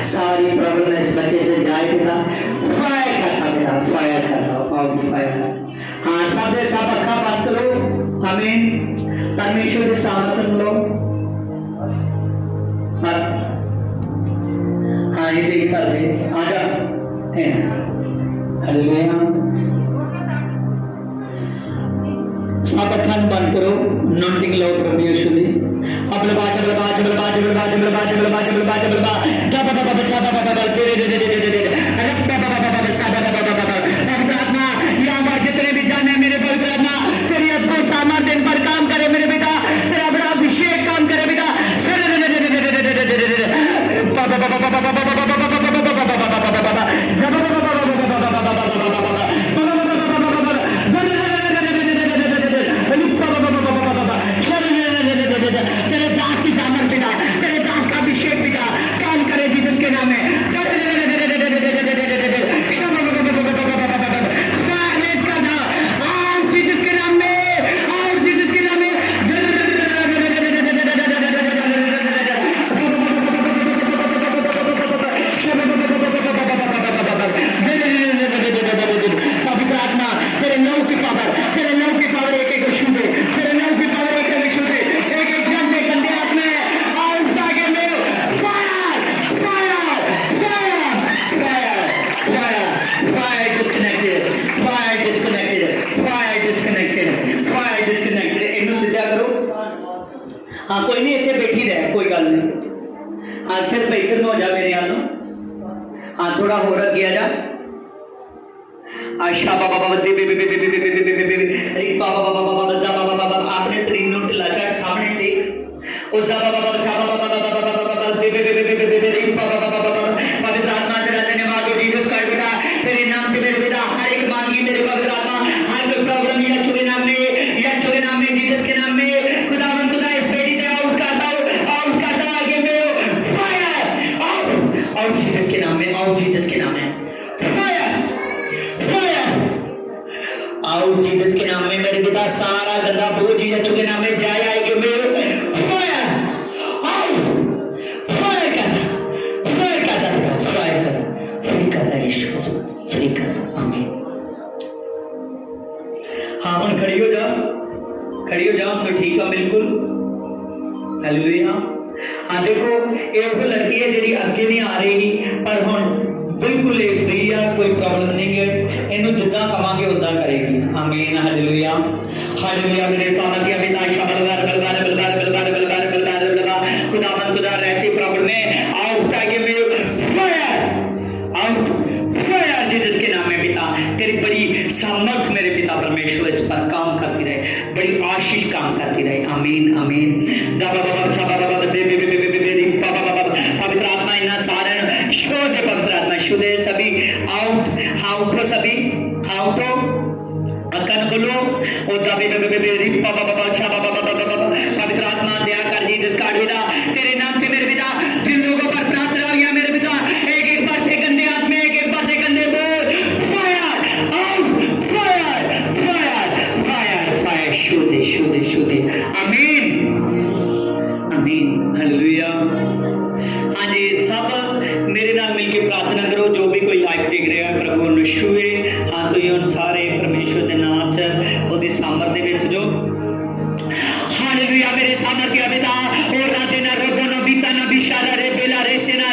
[SPEAKER 1] सारी प्रॉब्लम इस बच्चे से जाए पिता फायर करता पिता फायर करता और फायर। हाँ सब अखा बंद करो हमें परमेश्वर के सामर्थ्य लो। हाँ ये देख कर दे आजा। हालेलुया। सब अखा बंद करो नॉटिंग लो प्रभु यीशु ने अपने बाज बाज बाज बाज बाज बाज बाज बाज बाज बाज बाबा बाबा बच्चा बाबा बाबा दे दे दे दे दे दे अरे बाबा बाबा बाबा सादा बाबा बाबा पवित्र आत्मा यहाँ पर जितने भी जाने मेरे पवित्र आत्मा तेरी अद्भुत सामर्थ्य पर काम करे मेरे बेटा तेरा बड़ा अभिषेक काम करे बेटा बाबा बाबा बाबा बाबा बाबा बाबा तेरे दास की सामर्थ पिता तेरे दास का अभिषेक पिता काम करे जीसस के नाम में हाँ कोई नहीं इतने बैठी रहे कोई गल नहीं। हाँ सिर्फ इधर में हो जा मेरे हाल। हाँ थोड़ा हो रहा गया जा आशा बाबा बाबा दे बे बे बे बे बे बे बे बे बे अरे बाबा बाबा बाबा जा बाबा बाबा आपने शरीर में लाचार सामने देख ओ जा बाबा बाबा जा बाबा बाबा बाबा बाबा दे बे बे बे बे बे बे बाबा बाबा बाबा पवित्र आत्मा तेरा धन्यवाद हो जीसस का बेटा तेरे नाम से मेरे बेटा हर एक मांगी मेरे पवित्र आत्मा हर कोई प्रॉब्लम या चुके नाम में जीसस के नाम में खुदावन खुदा इस बेटी से आउट करता आगे में फायर आउट जीसस के नाम में आउट जीसस के नाम में फायर आउट जीसस के नाम में मेरे पिता सारा गंदा बोझ यीशु के नाम में जाए आएगा मेरे फायर आउट फायर फ्री करता यीशु फ्री कर आमीन। हाँ हम खड़ी हो जाओ तो ठीक है बिल्कुल। हालेलुया। हाँ देखो ये वो लड़की है जी अगे नहीं आ रही पर हम बिल्कुल फ्री है कोई प्रॉब्लम नहीं है इनू जिदा कवांगे उदा करेगी आमीन। हालेलुया। हालेलुया। मेरे सामर्थ्य पिता बलगार बलगार बलगार बलगार बलगार बलगार बलगार खुदावंद खुदा रहती प्रॉब्लम में आउट आगे में फायर आउट फायर जीसस के नाम में पिता तेरी बड़ी सामर्थ मेरे पिता परमेश्वर इस पर काम करती रहे बड़ी आशीष काम करती रहे आमीन आमीन। पवित्र आत्मा इन्ना सारे शुद्ध पवित्र आत्मा शुद्ध सभी आउट पवित्र आत्मा दया कर जी जिसका पिता तेरे नाम से मेरे पिता जिन लोगों पर प्रार्थना हो गया मेरे पिता एक एक बार से गंदे आत्मे एक एक बार से गंदे बोल fire out fire fire fire fire शुद्ध शुद्ध शुद्ध आमीन आमीन हालेलुया। हाँ जी सब मेरे नाल मिलके प्रार्थना करो जो भी कोई लाइव देख रहा है प्रभु ਨੂੰ ਛੂਏ हाँ तो ये सारे परमेश्वर के नाम च ਉਹਦੀ ਸਾਮਰ ਦੇ ਵਿੱਚ ਜੋ हालेलुया मेरे सामर्थ्य पिता और राधे ना रोबो ना बीता ना बिशारा रे बेला रे सेना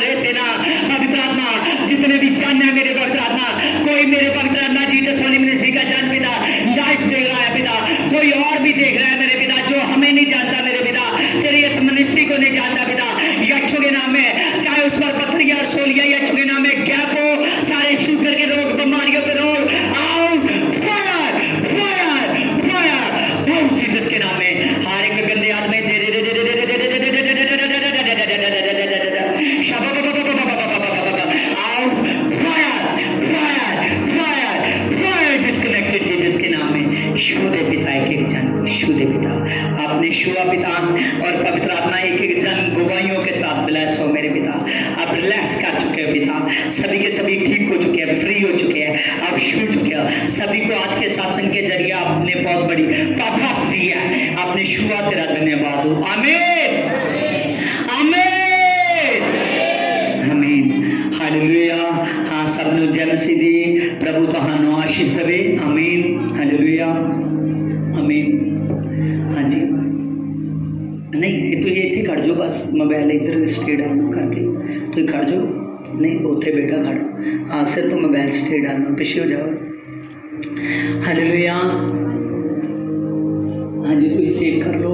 [SPEAKER 1] पवित्र आत्मा जितने भी जान है मेरे पवित्र आत्मा कोई मेरे पवित्र आत्मा जी तो सोनी मिनिस्ट्री का जान पिता लाइव देख रहा है पिता कोई और भी देख रहा है मेरे पिता जो हमें नहीं जानता मेरे पिता तेरी इस मिनिस्ट्री को नहीं जानता पिता यक्षु के नाम में चाहे उस पर पत्थरिया और सोलिया यक्षु के नाम में गैप हो सारे शुगर के रोग बीमारियों के रोग out fire fire fire out Jesus के नाम में हर एक गंदे आत्मा दे दे दे दे दे दे दे दे out fire fire fire fire disconnected जिसके नाम में शुद्ध पिता एक एक जन को शुद्ध पिता आपने शुआ पिता और पवित्र आत्मा एक एक जन गवाहियों के साथ ब्लेस हो मेरे पिता आप रिलैक्स कर चुके हो पिता सभी के सभी ठीक हो चुके हैं फ्री हो चुके हैं आप छू चुके हो सभी को आज के शासन के जरिए आपने बहुत बड़ी पापास दी है आपने शुआ तेरा धन्यवाद हो आमीन आमीन आमीन हालेलुया। हाँ सब नु जय मसीह दी प्रभु तुहानू आशीष देवे आमीन हालेलुया आमीन। हाँ जी नहीं तो ये इतने खड़ जाओ बस मोबाइल इधर स्टे डालना करके तो खड़ जाओ नहीं उत्थे बेटा खड़ हाँ सिर्फ मोबाइल स्टे डालना पिछे हो जाओ हालेलुया। हाँ जी तो सेव कर लो